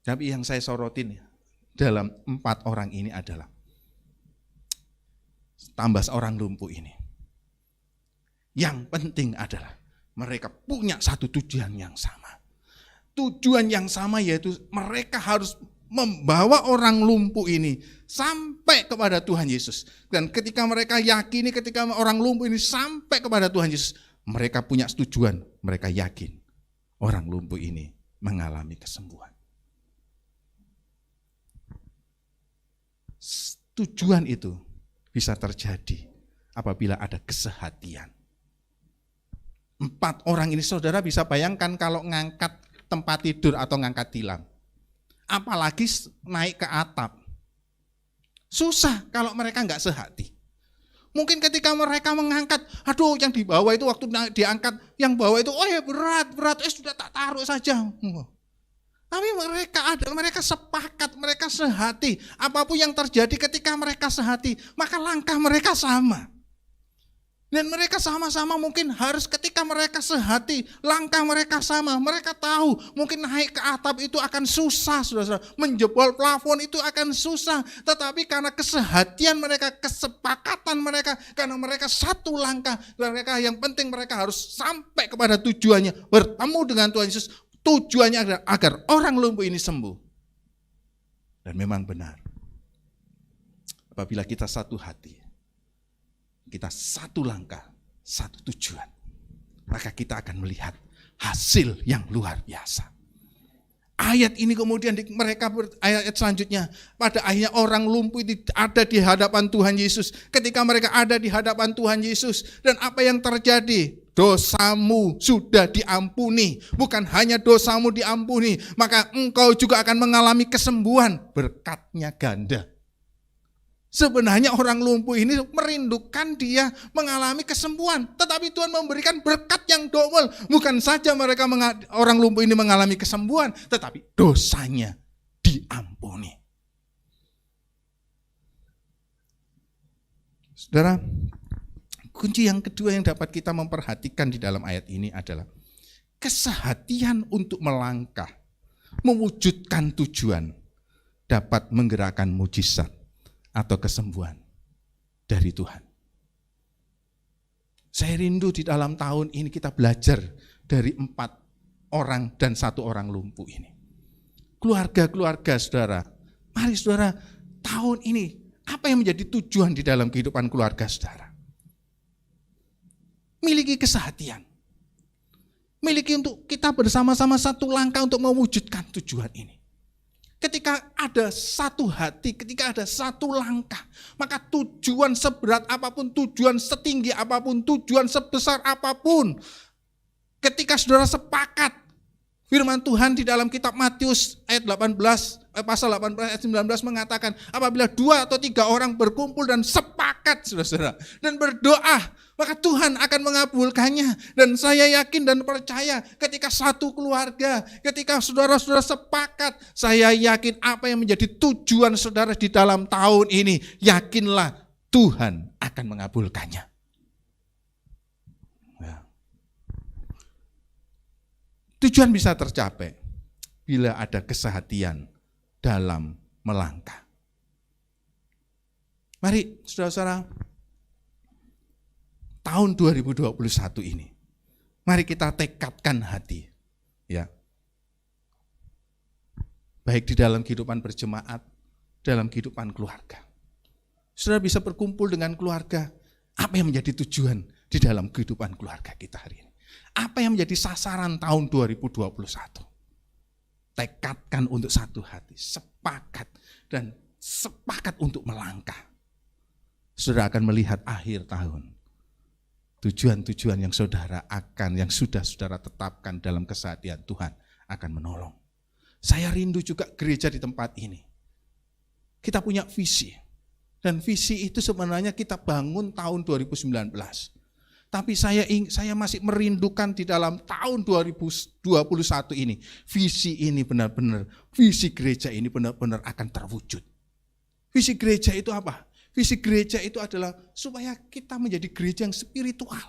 Tapi yang saya sorotin dalam 4 orang ini adalah tambah seorang lumpuh ini. Yang penting adalah mereka punya satu tujuan yang sama. Tujuan yang sama yaitu mereka harus membawa orang lumpuh ini sampai kepada Tuhan Yesus. Dan ketika mereka yakini, ketika orang lumpuh ini sampai kepada Tuhan Yesus, mereka punya tujuan, mereka yakin orang lumpuh ini mengalami kesembuhan. Tujuan itu bisa terjadi apabila ada kesehatian. 4 orang ini saudara bisa bayangkan kalau ngangkat tempat tidur atau ngangkat tilam. Apalagi naik ke atap. Susah kalau mereka nggak sehati. Mungkin ketika mereka mengangkat, aduh yang di bawah itu waktu diangkat, yang bawah itu, berat, sudah tak taruh saja. Tapi mereka sepakat, mereka sehati. Apapun yang terjadi ketika mereka sehati, maka langkah mereka sama. Dan mereka sama-sama mungkin harus ketika mereka sehati, langkah mereka sama. Mereka tahu mungkin naik ke atap itu akan susah, saudara-saudara. Menjebol plafon itu akan susah. Tetapi karena kesehatian mereka, kesepakatan mereka, karena mereka satu langkah, mereka yang penting mereka harus sampai kepada tujuannya, bertemu dengan Tuhan Yesus. Tujuannya agar orang lumpuh ini sembuh. Dan memang benar. Apabila kita satu hati, kita satu langkah, satu tujuan, maka kita akan melihat hasil yang luar biasa. Ayat ini kemudian ayat selanjutnya, pada akhirnya orang lumpuh itu ada di hadapan Tuhan Yesus. Ketika mereka ada di hadapan Tuhan Yesus, dan apa yang terjadi? Dosamu sudah diampuni. Bukan hanya dosamu diampuni, maka engkau juga akan mengalami kesembuhan, berkatnya ganda. Sebenarnya orang lumpuh ini merindukan dia mengalami kesembuhan. Tetapi Tuhan memberikan berkat yang double. Bukan saja orang lumpuh ini mengalami kesembuhan, tetapi dosanya diampuni. Saudara, kunci yang kedua yang dapat kita memperhatikan di dalam ayat ini adalah kesehatian untuk melangkah, mewujudkan tujuan, dapat menggerakkan mujizat atau kesembuhan dari Tuhan. Saya rindu di dalam tahun ini kita belajar dari 4 orang dan 1 orang lumpuh ini. Keluarga-keluarga saudara, mari saudara, tahun ini apa yang menjadi tujuan di dalam kehidupan keluarga saudara? Miliki kesehatian. Miliki untuk kita bersama-sama satu langkah untuk mewujudkan tujuan ini. Ketika ada satu hati, ketika ada satu langkah, maka tujuan seberat apapun, tujuan setinggi apapun, tujuan sebesar apapun, ketika saudara sepakat, firman Tuhan di dalam kitab Matius ayat 18, pasal 18 ayat 19 mengatakan, apabila 2 atau 3 orang berkumpul dan sepakat, saudara-saudara, dan berdoa, maka Tuhan akan mengabulkannya. Dan saya yakin dan percaya ketika satu keluarga, ketika saudara-saudara sepakat, saya yakin apa yang menjadi tujuan saudara di dalam tahun ini, yakinlah Tuhan akan mengabulkannya. Ya. Tujuan bisa tercapai bila ada kesehatian dalam melangkah. Mari saudara-saudara, tahun 2021 ini, mari kita tekadkan hati, ya, baik di dalam kehidupan berjemaat, dalam kehidupan keluarga. Saudara bisa berkumpul dengan keluarga, apa yang menjadi tujuan di dalam kehidupan keluarga kita hari ini? Apa yang menjadi sasaran tahun 2021? Tekadkan untuk satu hati, sepakat, dan sepakat untuk melangkah. Saudara akan melihat akhir tahun, tujuan-tujuan yang yang sudah saudara tetapkan dalam kesehatian Tuhan akan menolong. Saya rindu juga gereja di tempat ini. Kita punya visi. Dan visi itu sebenarnya kita bangun tahun 2019. Tapi saya masih merindukan di dalam tahun 2021 ini. Visi ini benar-benar, visi gereja ini benar-benar akan terwujud. Visi gereja itu apa? Visi gereja itu adalah supaya kita menjadi gereja yang spiritual.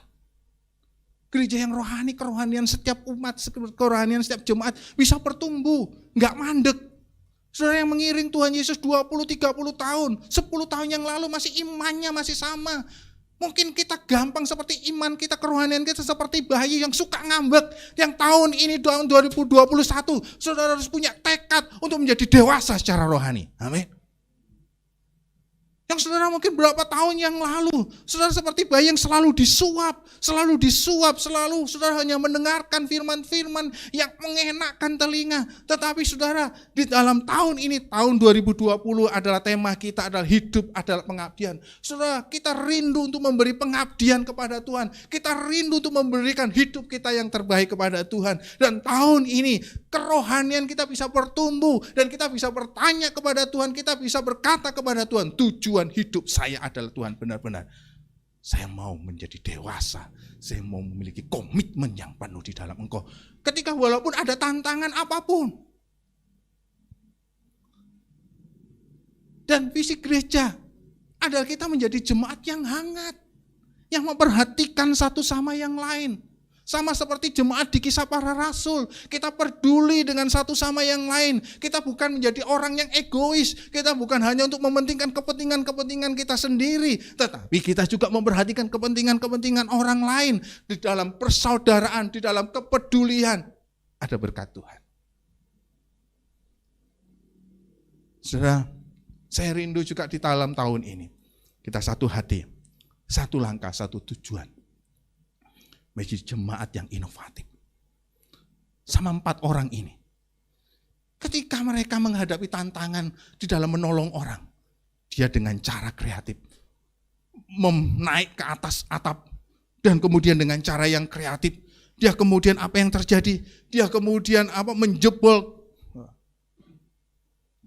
Gereja yang rohani, kerohanian setiap umat, kerohanian setiap jemaat bisa bertumbuh, enggak mandek. Saudara yang mengiring Tuhan Yesus 20-30 tahun, 10 tahun yang lalu masih imannya masih sama. Mungkin kita gampang seperti iman kita, kerohanian kita seperti bayi yang suka ngambek. Yang tahun ini, tahun 2021, saudara harus punya tekad untuk menjadi dewasa secara rohani. Amin. Yang saudara mungkin berapa tahun yang lalu, saudara seperti bayi yang selalu disuap, selalu saudara hanya mendengarkan firman-firman yang mengenakan telinga. Tetapi saudara, di dalam tahun ini, tahun 2020 adalah tema kita adalah hidup adalah pengabdian. Saudara, kita rindu untuk memberi pengabdian kepada Tuhan. Kita rindu untuk memberikan hidup kita yang terbaik kepada Tuhan. Dan tahun ini, kerohanian kita bisa bertumbuh, dan kita bisa bertanya kepada Tuhan, kita bisa berkata kepada Tuhan, tujuan hidup saya adalah Tuhan, benar-benar saya mau menjadi dewasa, saya mau memiliki komitmen yang penuh di dalam Engkau. Ketika walaupun ada tantangan apapun, Dan visi gereja adalah kita menjadi jemaat yang hangat, yang memperhatikan satu sama yang lain. Sama seperti jemaat di Kisah Para Rasul, kita peduli dengan satu sama yang lain. Kita bukan menjadi orang yang egois, kita bukan hanya untuk mementingkan kepentingan-kepentingan kita sendiri, tetapi kita juga memperhatikan kepentingan-kepentingan orang lain. Di dalam persaudaraan, di dalam kepedulian, ada berkat Tuhan. Saudara, saya rindu juga di dalam tahun ini, kita satu hati, satu langkah, satu tujuan. Menjadi jemaat yang inovatif. Sama 4 orang ini. Ketika mereka menghadapi tantangan di dalam menolong orang, dia dengan cara kreatif menaik ke atas atap, dan kemudian dengan cara yang kreatif, dia kemudian apa yang terjadi? Dia kemudian menjebol.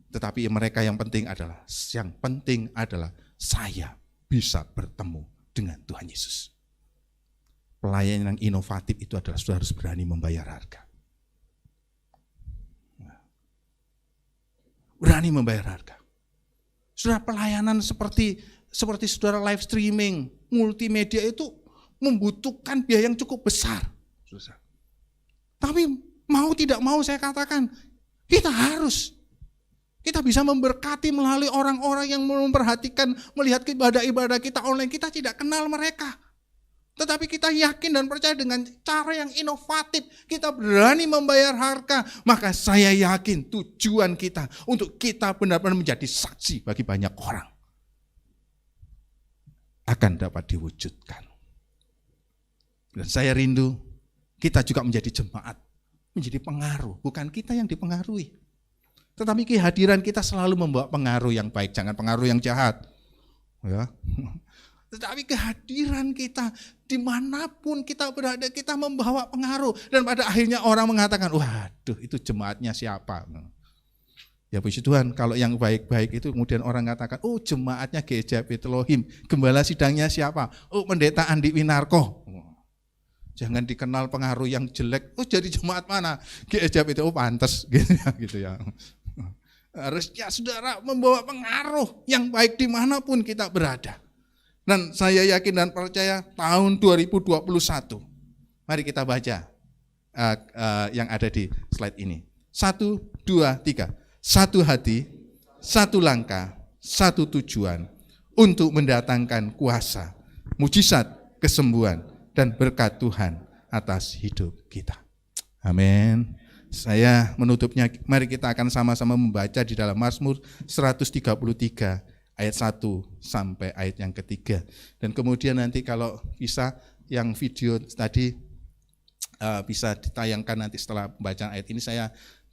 Tetapi mereka yang penting adalah saya bisa bertemu dengan Tuhan Yesus. Pelayanan yang inovatif itu adalah saudara harus berani membayar harga. Berani membayar harga. Saudara, pelayanan seperti saudara live streaming, multimedia itu membutuhkan biaya yang cukup besar. Tapi mau tidak mau saya katakan, kita bisa memberkati melalui orang-orang yang memperhatikan, melihat ibadah-ibadah kita online, kita tidak kenal mereka. Tetapi kita yakin dan percaya dengan cara yang inovatif, kita berani membayar harga, maka saya yakin tujuan kita untuk kita benar-benar menjadi saksi bagi banyak orang akan dapat diwujudkan. Dan saya rindu kita juga menjadi jemaat, menjadi pengaruh, bukan kita yang dipengaruhi. Tetapi kehadiran kita selalu membawa pengaruh yang baik, jangan pengaruh yang jahat. Ya. Tetapi kehadiran kita dimanapun kita berada, kita membawa pengaruh. Dan pada akhirnya orang mengatakan, waduh itu jemaatnya siapa? Ya puji Tuhan, kalau yang baik-baik itu kemudian orang katakan, oh jemaatnya Gereja Betlehem, gembala sidangnya siapa? Oh pendeta Andi Winarko. Jangan dikenal pengaruh yang jelek, oh jadi jemaat mana? Gereja Betlehem, oh pantas gitu ya. Harusnya saudara membawa pengaruh yang baik dimanapun kita berada. Dan saya yakin dan percaya tahun 2021, mari kita baca yang ada di slide ini. 1, 2, 3. Satu hati, satu langkah, satu tujuan untuk mendatangkan kuasa, mujizat, kesembuhan, dan berkat Tuhan atas hidup kita. Amin. Saya menutupnya, mari kita akan sama-sama membaca di dalam Mazmur 133 ayat 1 sampai ayat yang ketiga. Dan kemudian nanti kalau bisa yang video tadi bisa ditayangkan nanti setelah pembacaan ayat ini.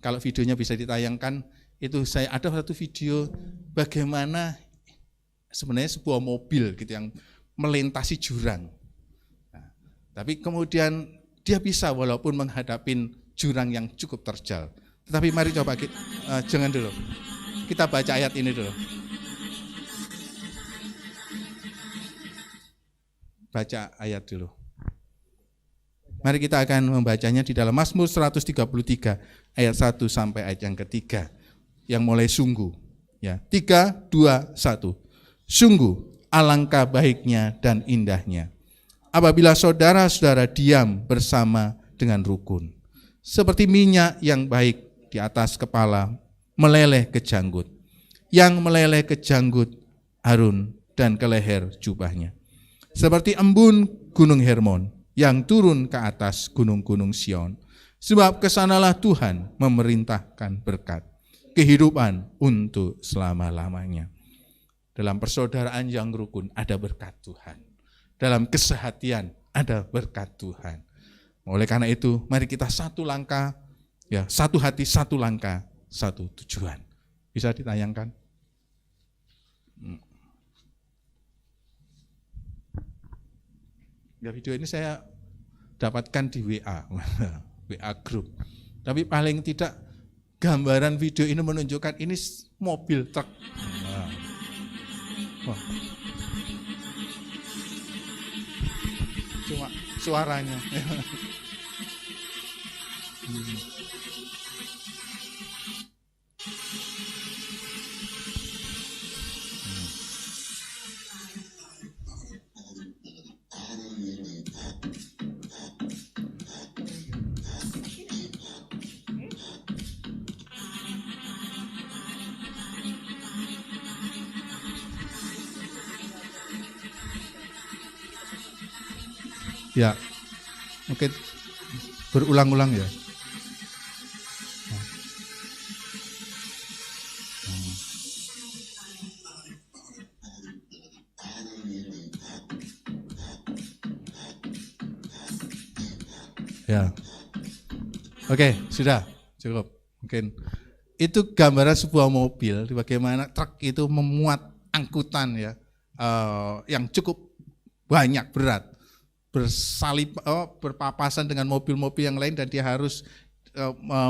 Kalau videonya bisa ditayangkan, itu saya ada satu video bagaimana sebenarnya sebuah mobil gitu yang melintasi jurang. Nah, tapi kemudian dia bisa walaupun menghadapi jurang yang cukup terjal. Tetapi mari coba jangan dulu. Kita baca ayat ini dulu. Baca ayat dulu. Mari kita akan membacanya di dalam Mazmur 133 ayat 1 sampai ayat yang ketiga. Yang mulai sungguh. Ya, 3, 2, 1. Sungguh alangkah baiknya dan indahnya apabila saudara-saudara diam bersama dengan rukun. Seperti minyak yang baik di atas kepala meleleh ke janggut. Yang meleleh ke janggut Harun dan ke leher jubahnya. Seperti embun gunung Hermon yang turun ke atas gunung-gunung Sion. Sebab kesanalah Tuhan memerintahkan berkat, kehidupan untuk selama-lamanya. Dalam persaudaraan yang rukun ada berkat Tuhan. Dalam kesehatian ada berkat Tuhan. Oleh karena itu, mari kita satu langkah, ya satu hati, satu langkah, satu tujuan. Bisa ditayangkan? Ya, video ini saya dapatkan di WA group. Tapi paling tidak gambaran video ini menunjukkan ini mobil truk. Wah. Cuma suaranya. Ya, mungkin berulang-ulang ya. Ya, oke, sudah cukup. Mungkin itu gambaran sebuah mobil, bagaimana truk itu memuat angkutan ya, yang cukup banyak berat, berpapasan dengan mobil-mobil yang lain, dan dia harus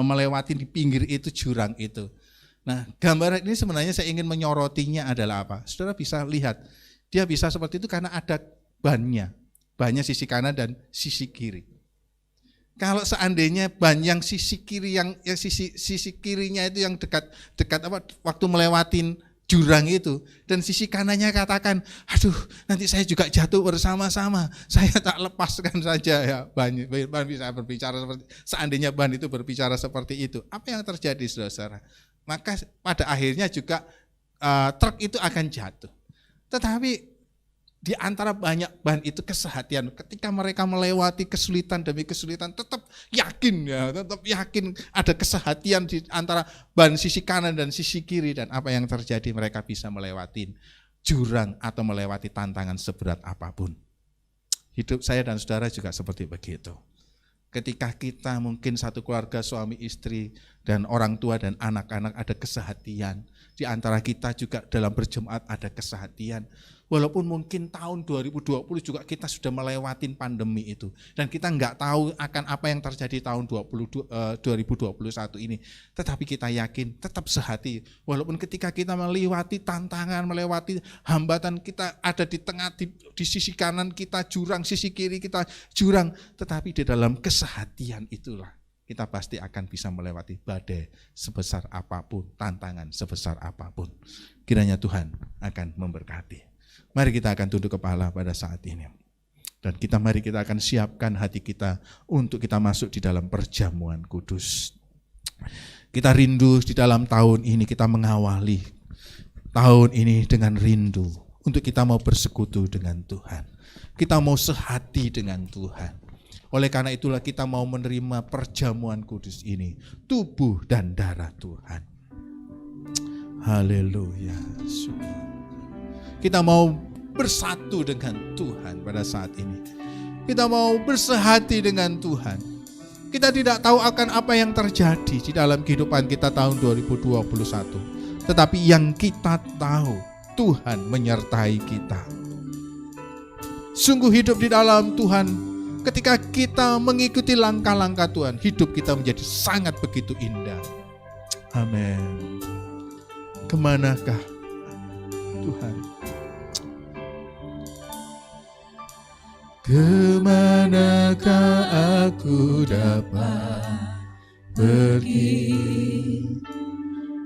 melewati di pinggir itu jurang itu. Nah, gambaran ini sebenarnya saya ingin menyorotinya adalah apa? Saudara bisa lihat, dia bisa seperti itu karena ada bannya sisi kanan dan sisi kiri. Kalau seandainya ban yang sisi kiri sisi kirinya itu yang dekat waktu melewatin jurang itu, dan sisi kanannya katakan, aduh nanti saya juga jatuh bersama-sama, saya tak lepaskan saja ya. Ban bisa berbicara seperti, seandainya ban itu berbicara seperti itu, apa yang terjadi saudara? Maka pada akhirnya juga truk itu akan jatuh. Tetapi di antara banyak ban itu kesehatian, ketika mereka melewati kesulitan demi kesulitan, tetap yakin ada kesehatian di antara ban sisi kanan dan sisi kiri, dan apa yang terjadi, mereka bisa melewati jurang atau melewati tantangan seberat apapun. Hidup saya dan saudara juga seperti begitu. Ketika kita mungkin satu keluarga suami istri dan orang tua dan anak-anak ada kesehatian, di antara kita juga dalam berjemaat ada kesehatian. Walaupun mungkin tahun 2020 juga kita sudah melewatin pandemi itu, dan kita nggak tahu akan apa yang terjadi tahun 2021 ini, tetapi kita yakin tetap sehati. Walaupun ketika kita melewati tantangan, melewati hambatan, kita ada di tengah, di sisi kanan kita jurang, sisi kiri kita jurang, tetapi di dalam kesehatian itulah kita pasti akan bisa melewati badai sebesar apapun, tantangan sebesar apapun. Kiranya Tuhan akan memberkati. Mari kita akan tunduk kepala pada saat ini. Dan mari kita akan siapkan hati kita untuk kita masuk di dalam perjamuan kudus. Kita rindu di dalam tahun ini, kita mengawali tahun ini dengan rindu untuk kita mau bersekutu dengan Tuhan. Kita mau sehati dengan Tuhan. Oleh karena itulah kita mau menerima perjamuan kudus ini, tubuh dan darah Tuhan. Haleluya. Kita mau bersatu dengan Tuhan pada saat ini. Kita mau bersehati dengan Tuhan. Kita tidak tahu akan apa yang terjadi di dalam kehidupan kita tahun 2021. Tetapi yang kita tahu, Tuhan menyertai kita. Sungguh hidup di dalam Tuhan, ketika kita mengikuti langkah-langkah Tuhan, hidup kita menjadi sangat begitu indah. Amin. Kemanakah Tuhan? Kemanakah aku dapat pergi,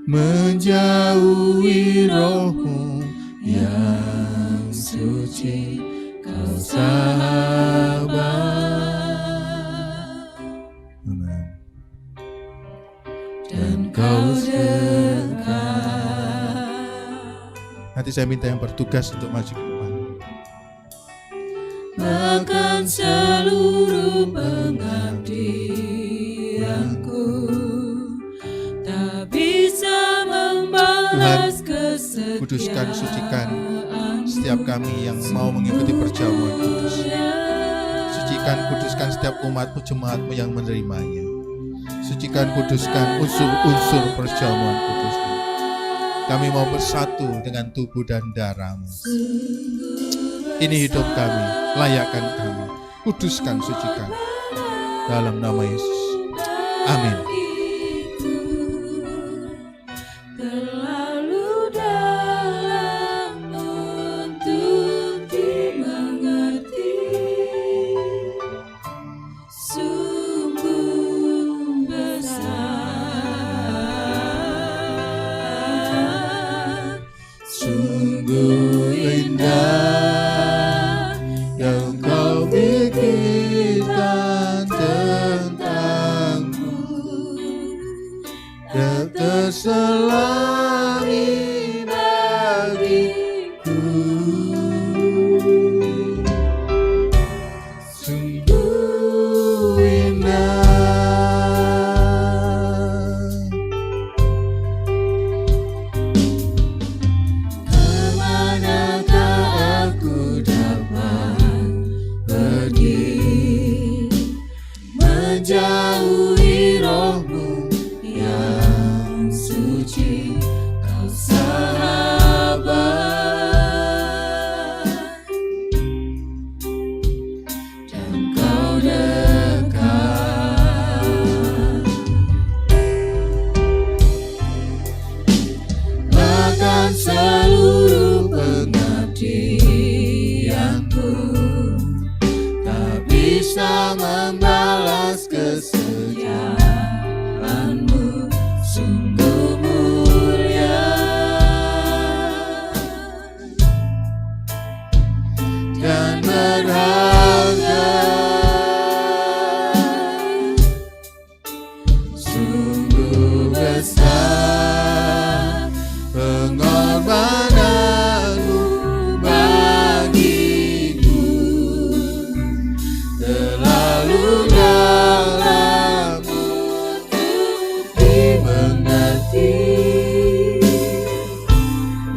menjauhi roh-Mu yang suci, Kau sahabat. Amen. Dan Kau dekat. Nanti saya minta yang bertugas untuk maju ke depan. Bahkan seluruh pengabdianku tak bisa membalas kesetiaan. Kuduskan, sucikan setiap kami yang mau mengikuti perjamuan kudus. Sucikan, kuduskan setiap umat-Mu, jemaat-Mu yang menerimanya. Sucikan, kuduskan unsur-unsur perjamuan kudus. Kami mau bersatu dengan tubuh dan darah-Mu. Ini hidup kami, layakkan kami, kuduskan, sucikan. Dalam nama Yesus. Amin. Selami bagiku, Sungguh besar pengorbananmu bagiku, terlalu dalam untuk dimengerti.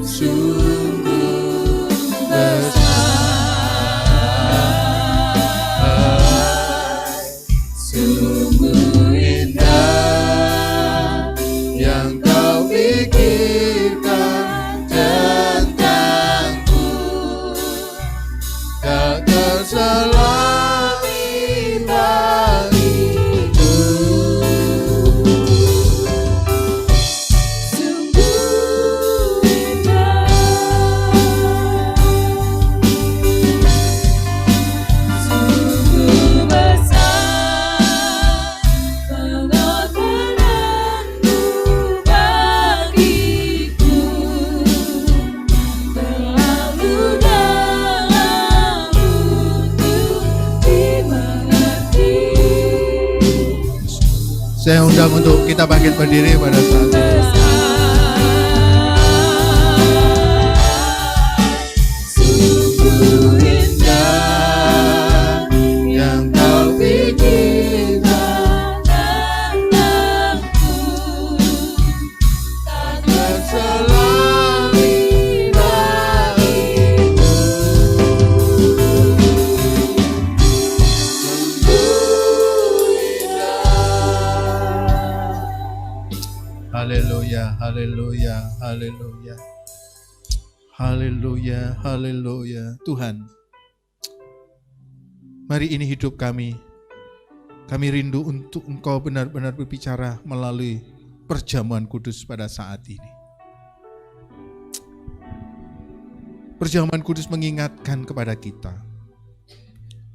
Sungguh besar, sungguh indah yang kau pikirkan tentangku, tak terselami bagiku. Sungguh indah, sungguh besar pengorbananmu bagiku, terlalu dalam untuk dimengerti. Saya undang untuk kita bangkit berdiri pada saat ini. Sungguh indah yang kau pikirkan tentangku, tak terselami bagiku. Sungguh indah. Haleluya, haleluya, haleluya. Haleluya, haleluya. Tuhan, mari ini hidup kami. Kami rindu untuk Engkau benar-benar berbicara melalui perjamuan kudus pada saat ini. Perjamuan kudus mengingatkan kepada kita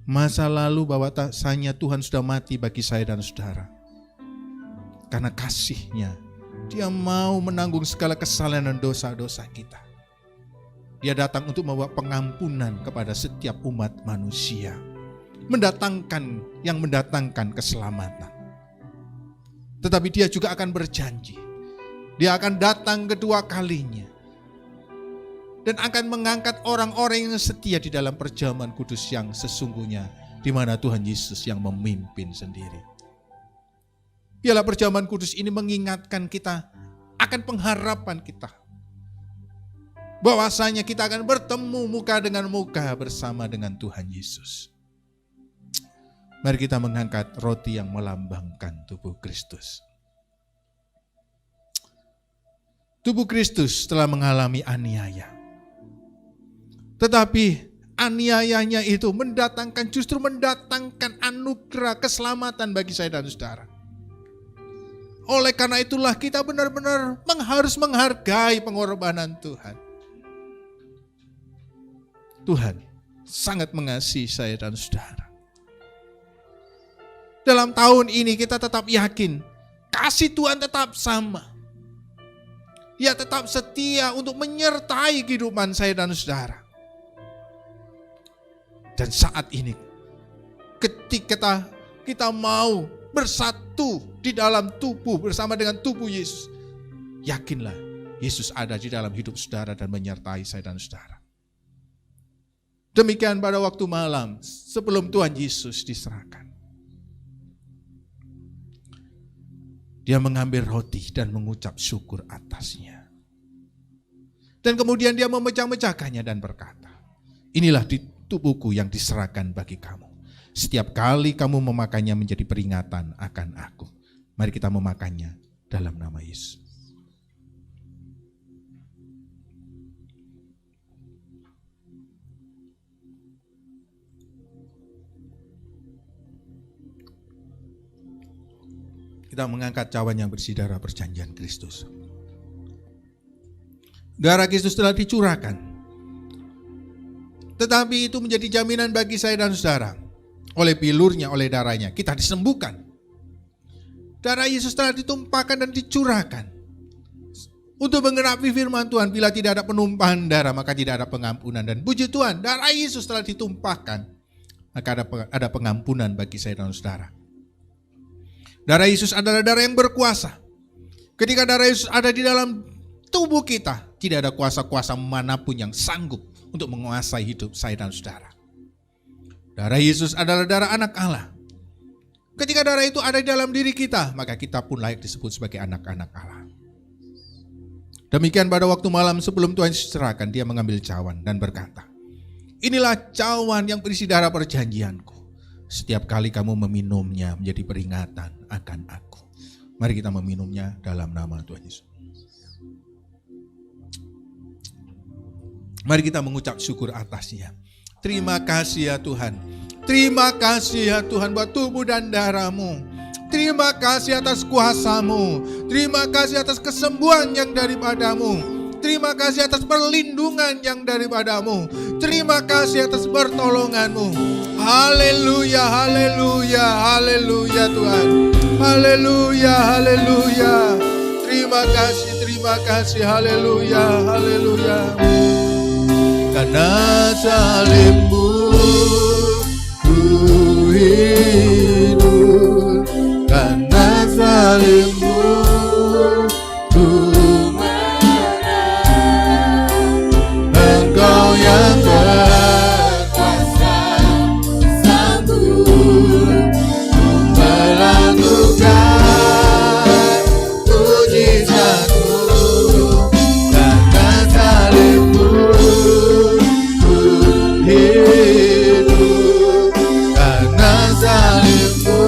masa lalu bahwa tak hanya Tuhan sudah mati bagi saya dan saudara. Karena kasih-Nya, Dia mau menanggung segala kesalahan dan dosa-dosa kita. Dia datang untuk membawa pengampunan kepada setiap umat manusia, mendatangkan keselamatan. Tetapi Dia juga akan berjanji, Dia akan datang kedua kalinya dan akan mengangkat orang-orang yang setia di dalam perjamuan kudus yang sesungguhnya, di mana Tuhan Yesus yang memimpin sendiri. Biarlah perjamuan kudus ini mengingatkan kita akan pengharapan kita, bahwasanya kita akan bertemu muka dengan muka bersama dengan Tuhan Yesus. Mari kita mengangkat roti yang melambangkan tubuh Kristus. Tubuh Kristus telah mengalami aniaya. Tetapi aniayanya itu justru mendatangkan anugerah keselamatan bagi saya dan saudara. Oleh karena itulah kita benar-benar harus menghargai pengorbanan Tuhan. Tuhan sangat mengasihi saya dan saudara. Dalam tahun ini kita tetap yakin kasih Tuhan tetap sama. Dia tetap setia untuk menyertai kehidupan saya dan saudara. Dan saat ini ketika kita mau bersatu di dalam tubuh bersama dengan tubuh Yesus, yakinlah Yesus ada di dalam hidup saudara dan menyertai saya dan saudara. Demikian pada waktu malam sebelum Tuhan Yesus diserahkan. Dia mengambil roti dan mengucap syukur atasnya. Dan kemudian dia memecah-mecahkannya dan berkata, inilah di tubuhku yang diserahkan bagi kamu. Setiap kali kamu memakannya menjadi peringatan akan aku. Mari kita memakannya dalam nama Yesus. Kita mengangkat cawan yang bersih darah perjanjian Kristus. Darah Kristus telah dicurahkan. Tetapi itu menjadi jaminan bagi saya dan saudara. Oleh bilurnya, oleh darahnya, kita disembuhkan. Darah Yesus telah ditumpahkan dan dicurahkan. Untuk menggenapi firman Tuhan, bila tidak ada penumpahan darah, maka tidak ada pengampunan. Dan puji Tuhan, darah Yesus telah ditumpahkan. Maka ada pengampunan bagi saya dan saudara. Darah Yesus adalah darah yang berkuasa. Ketika darah Yesus ada di dalam tubuh kita, tidak ada kuasa-kuasa manapun yang sanggup untuk menguasai hidup saya dan saudara. Darah Yesus adalah darah anak Allah. Ketika darah itu ada di dalam diri kita, maka kita pun layak disebut sebagai anak-anak Allah. Demikian pada waktu malam sebelum Tuhan Yesus serahkan, dia mengambil cawan dan berkata, inilah cawan yang berisi darah perjanjianku. Setiap kali kamu meminumnya menjadi peringatan akan aku. Mari kita meminumnya dalam nama Tuhan Yesus. Mari kita mengucap syukur atasnya. Terima kasih ya Tuhan. Terima kasih ya Tuhan buat tubuh dan darah-Mu. Terima kasih atas kuasa-Mu. Terima kasih atas kesembuhan yang daripada-Mu. Terima kasih atas perlindungan yang daripada-Mu. Terima kasih atas pertolongan-Mu. Haleluya, haleluya, haleluya Tuhan. Haleluya, haleluya. Terima kasih, haleluya, haleluya. Karena salib-Mu ku hidup, karena salib-Mu ku menang. Engkau yang berkuasa sanggup melakukan mujizat-Mu. Karena salib-Mu ku hidup, karena salib-Mu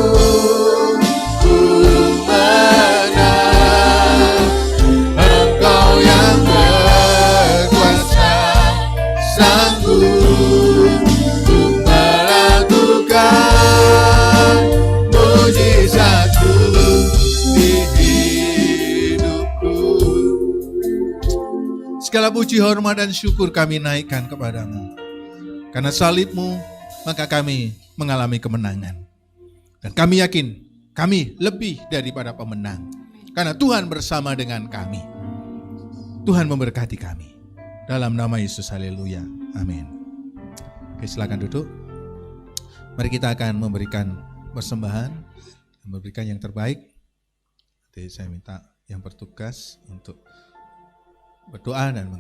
ku menang. Engkau yang berkuasa sanggup untuk melakukan mujizat-Mu di hidupku. Segala puji, hormat, dan syukur kami naikkan kepadamu. Karena salib-Mu, maka kami mengalami kemenangan. Dan kami yakin, kami lebih daripada pemenang. Karena Tuhan bersama dengan kami. Tuhan memberkati kami. Dalam nama Yesus, haleluya. Amin. Oke, silakan duduk. Mari kita akan memberikan persembahan, memberikan yang terbaik. Jadi saya minta yang bertugas untuk berdoa dan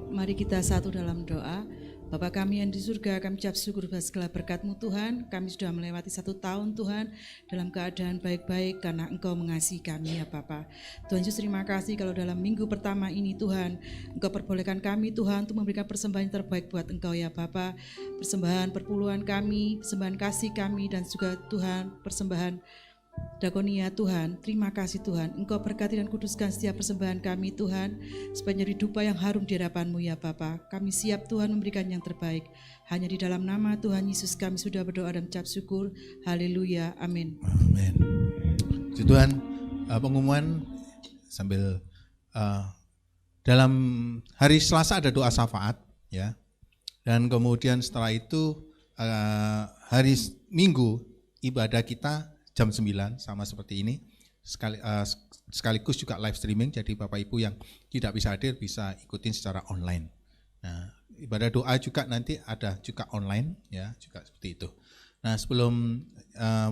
Mari kita satu dalam doa. Bapa kami yang di surga, kami ucap syukur atas segala berkat-Mu Tuhan. Kami sudah melewati 1 tahun Tuhan dalam keadaan baik-baik karena Engkau mengasihi kami ya Bapa. Tuhan Yesus, terima kasih kalau dalam minggu pertama ini Tuhan, Engkau perbolehkan kami Tuhan untuk memberikan persembahan yang terbaik buat Engkau ya Bapa. Persembahan perpuluhan kami, persembahan kasih kami, dan juga Tuhan persembahan Dakonia Tuhan. Terima kasih Tuhan, Engkau berkati dan kuduskan setiap persembahan kami Tuhan, supaya menjadi dupa yang harum di hadapan-Mu ya Bapa. Kami siap Tuhan memberikan yang terbaik. Hanya di dalam nama Tuhan Yesus kami sudah berdoa dan ucap syukur. Haleluya, amin. Amin. Tuhan, pengumuman sambil dalam hari Selasa ada doa syafaat ya. Dan kemudian setelah itu hari Minggu ibadah kita jam 9 sama seperti ini. Sekaligus juga live streaming, jadi Bapak Ibu yang tidak bisa hadir bisa ikutin secara online. Nah, ibadah doa juga nanti ada juga online ya, juga seperti itu. Nah, sebelum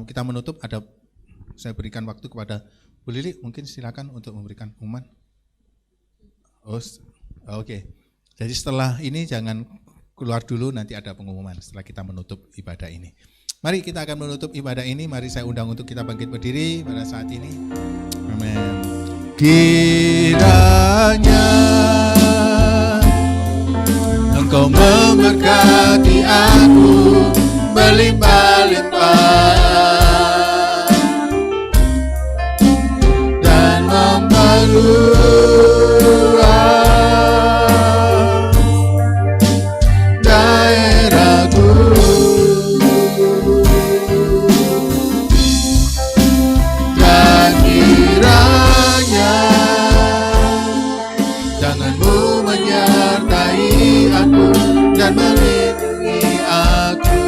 kita menutup saya berikan waktu kepada Bu Lili, mungkin silakan untuk memberikan pengumuman. Oke. Jadi setelah ini jangan keluar dulu, nanti ada pengumuman setelah kita menutup ibadah ini. Mari kita akan menutup ibadah ini. Mari saya undang untuk kita bangkit berdiri pada saat ini. Amin. Kiranya Engkau memberkati aku berlimpah-limpah dan memperluas daerahku. Dan kiranya tangan-Mu menyertai aku dan melindungi aku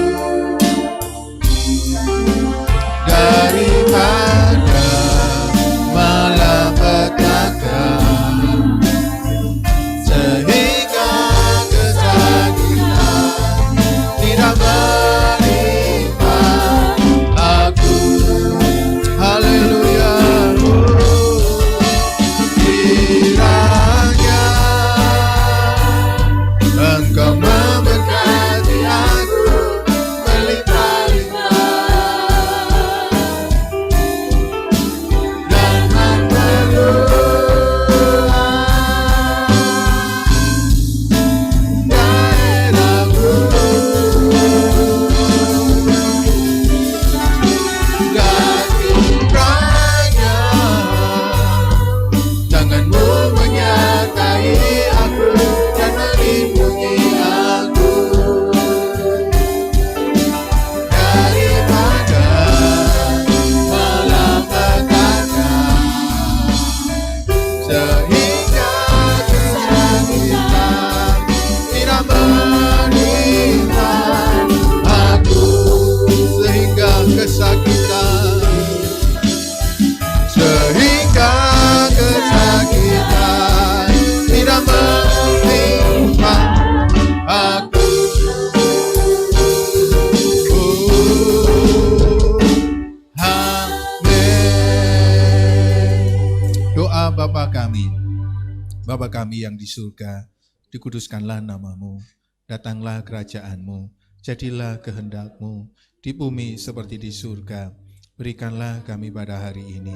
Bapa kami yang di surga, dikuduskanlah namamu, datanglah kerajaan-Mu, jadilah kehendak-Mu, di bumi seperti di surga. Berikanlah kami pada hari ini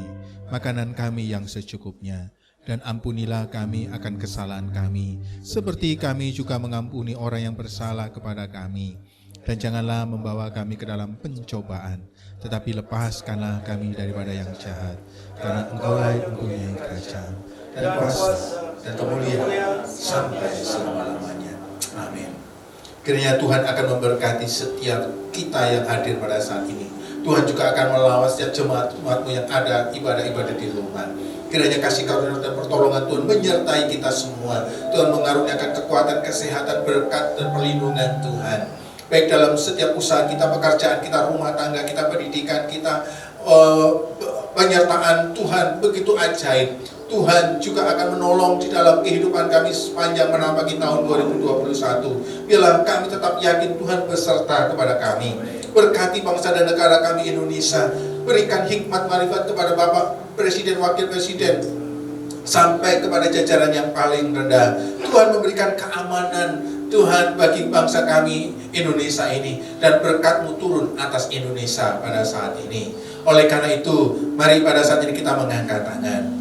makanan kami yang secukupnya, dan ampunilah kami akan kesalahan kami, seperti kami juga mengampuni orang yang bersalah kepada kami. Dan janganlah membawa kami ke dalam pencobaan, tetapi lepaskanlah kami daripada yang jahat. Karena Engkaulah yang mempunyai kerajaan, dan kuasa, dan kemuliaan sampai selama-lamanya. Amin. Kiranya Tuhan akan memberkati setiap kita yang hadir pada saat ini. Tuhan juga akan melawat setiap jemaat-jemaat-Mu yang ada ibadah-ibadah di rumah. Kiranya kasih karunia dan pertolongan Tuhan menyertai kita semua. Tuhan mengaruniakan kekuatan, kesehatan, berkat, dan perlindungan Tuhan. Baik dalam setiap usaha kita, pekerjaan kita, rumah tangga kita, pendidikan kita, penyertaan Tuhan begitu ajaib. Tuhan juga akan menolong di dalam kehidupan kami sepanjang menapaki tahun 2021. Biarlah kami tetap yakin Tuhan beserta kepada kami. Berkati bangsa dan negara kami Indonesia. Berikan hikmat marifat kepada Bapak Presiden, Wakil Presiden, sampai kepada jajaran yang paling rendah. Tuhan memberikan keamanan Tuhan bagi bangsa kami Indonesia ini, dan berkat-Mu turun atas Indonesia pada saat ini. Oleh karena itu, mari pada saat ini kita mengangkat tangan.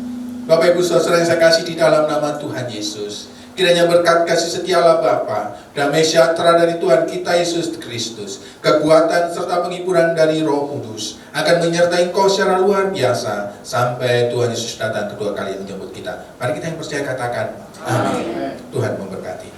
Bapak Ibu Saudara yang saya kasih di dalam nama Tuhan Yesus, kiranya berkat kasih setialah Bapa, damai sejahtera dari Tuhan kita Yesus Kristus, kekuatan serta penghiburan dari Roh Kudus akan menyertai engkau secara luar biasa sampai Tuhan Yesus datang kedua kali menjemput kita. Mari kita yang percaya katakan amin. Tuhan memberkati.